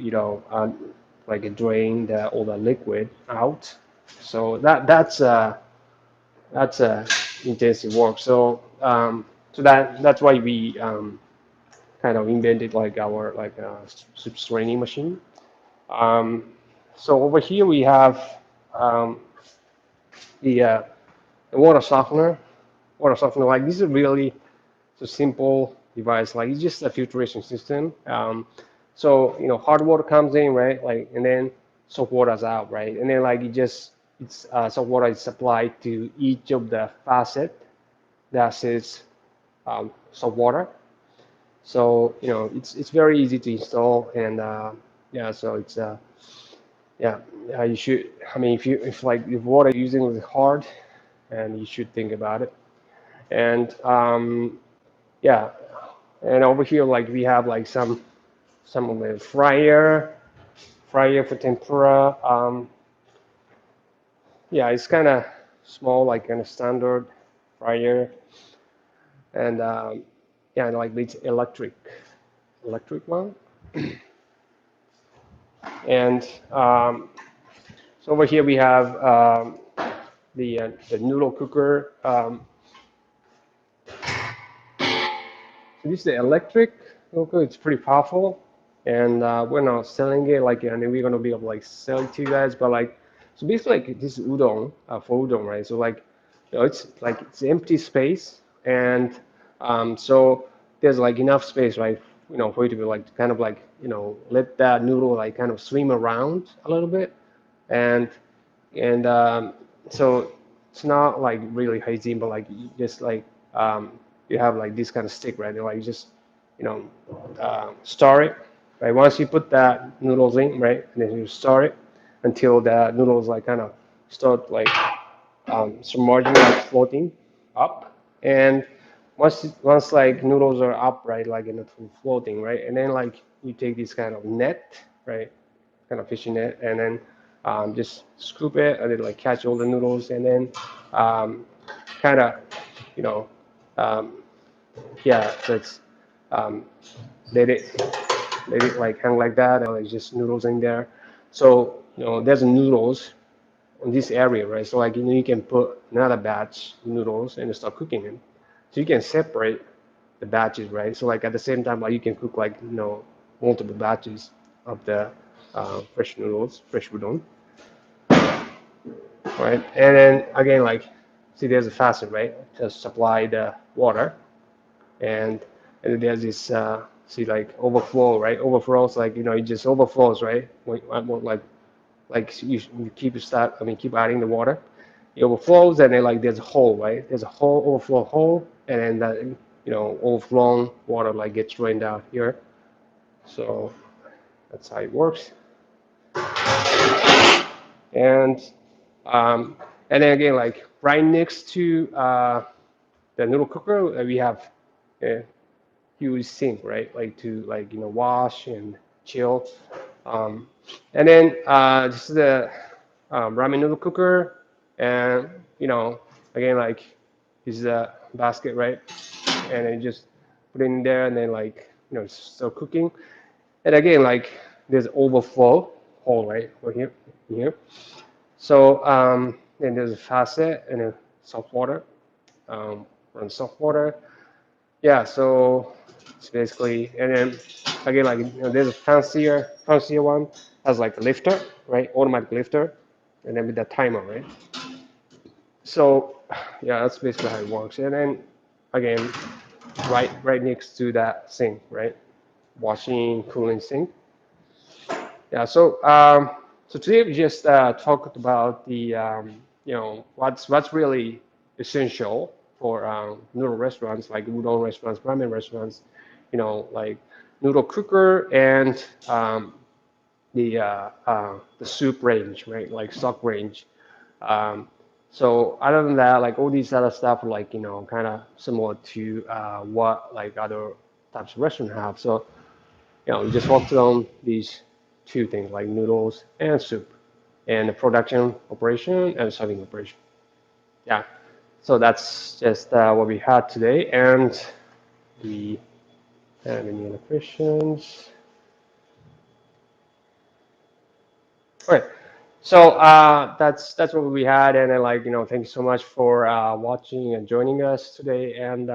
like drain all the liquid out. So that's intensive work. So that's why we kind of invented like our like straining machine. Um, so over here we have um, the, uh, the water softener. Water softener, like this is really a simple device. Like it's just a filtration system. So hard water comes in, right? Like and then salt water is out, right? And then like it's salt water is supplied to each of the faucet that says salt water. So it's very easy to install, and yeah, so it's yeah, you should. I mean, if water you're using is hard, and you should think about it. And yeah, and over here like we have like some of the fryer for tempura. Yeah, it's kind of small, like kind of standard fryer, and yeah, and like it's electric one. And so over here we have the noodle cooker. So this is the electric cooker. It's pretty powerful, and we're not selling it like, and we're gonna be able to like sell it to you guys. But like, so basically, like this is udon for udon, right? So like, it's like it's empty space, and so there's like enough space, right? For you to be like kind of like let that noodle like kind of swim around a little bit, and and so it's not like really hygiene, but like you just like you have like this kind of stick, right? Like you just you know stir it, right? Once you put that noodles in, right, and then you stir it until the noodles like kind of start like submerging, like floating up, and once like noodles are up, right, like in the floating, right, and then like you take this kind of net, right, kind of fishing net, and then just scoop it and then like catch all the noodles, and then kind of, you know, um, yeah, so it's um, let it let it like hang like that, and like just noodles in there. So there's noodles on this area, right? So like you can put another batch noodles and start cooking them. So you can separate the batches, right? So like at the same time, like you can cook like multiple batches of the fresh noodles, fresh udon, right? And then again, like see, there's a faucet, right, to supply the water, and and then there's this see like overflow, right? Overflows like it just overflows, right? Like you keep adding the water, it overflows, and then like there's a hole, right? There's a hole, overflow hole, and then that overflowing water like gets drained out here. So that's how it works. And um, and then again, like right next to the noodle cooker, we have a huge sink, right? Like to like wash and chill. Um, and then this is the ramen noodle cooker, and again like this is a basket, right? And then you just put it in there, and then like start cooking. And again, like there's overflow hole, right, over here. So then there's a faucet and a soft water, run soft water. Yeah, so it's basically, and then again, like there's a fancier one, has like a lifter, right, automatic lifter, and then with the timer, right. So yeah, that's basically how it works. And then again, right next to that sink, right, washing, cooling sink. Yeah, so today we just talked about the what's really essential for noodle restaurants like udon restaurants, ramen restaurants, like noodle cooker and the soup range, right? Like stock range. Um, so other than that, like all these other stuff, like kind of similar to what like other types of restaurant have. So we just focus on these two things like noodles and soup, and the production operation and serving operation. Yeah. So that's just what we had today, and we have any other questions? All right. So that's what we had, and then like thank you so much for watching and joining us today. And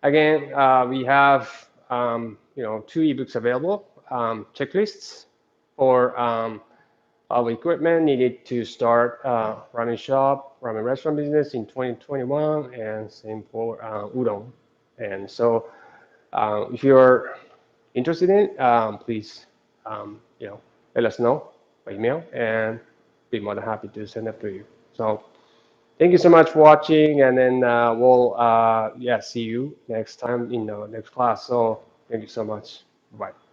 again, we have two ebooks available, checklists for our equipment needed to start ramen shop, ramen restaurant business in 2021, and same for udon. And so if you're interested in it, please let us know by email, and be more than happy to send it to you. So thank you so much for watching, and then we'll see you next time in the next class. So thank you so much. Bye.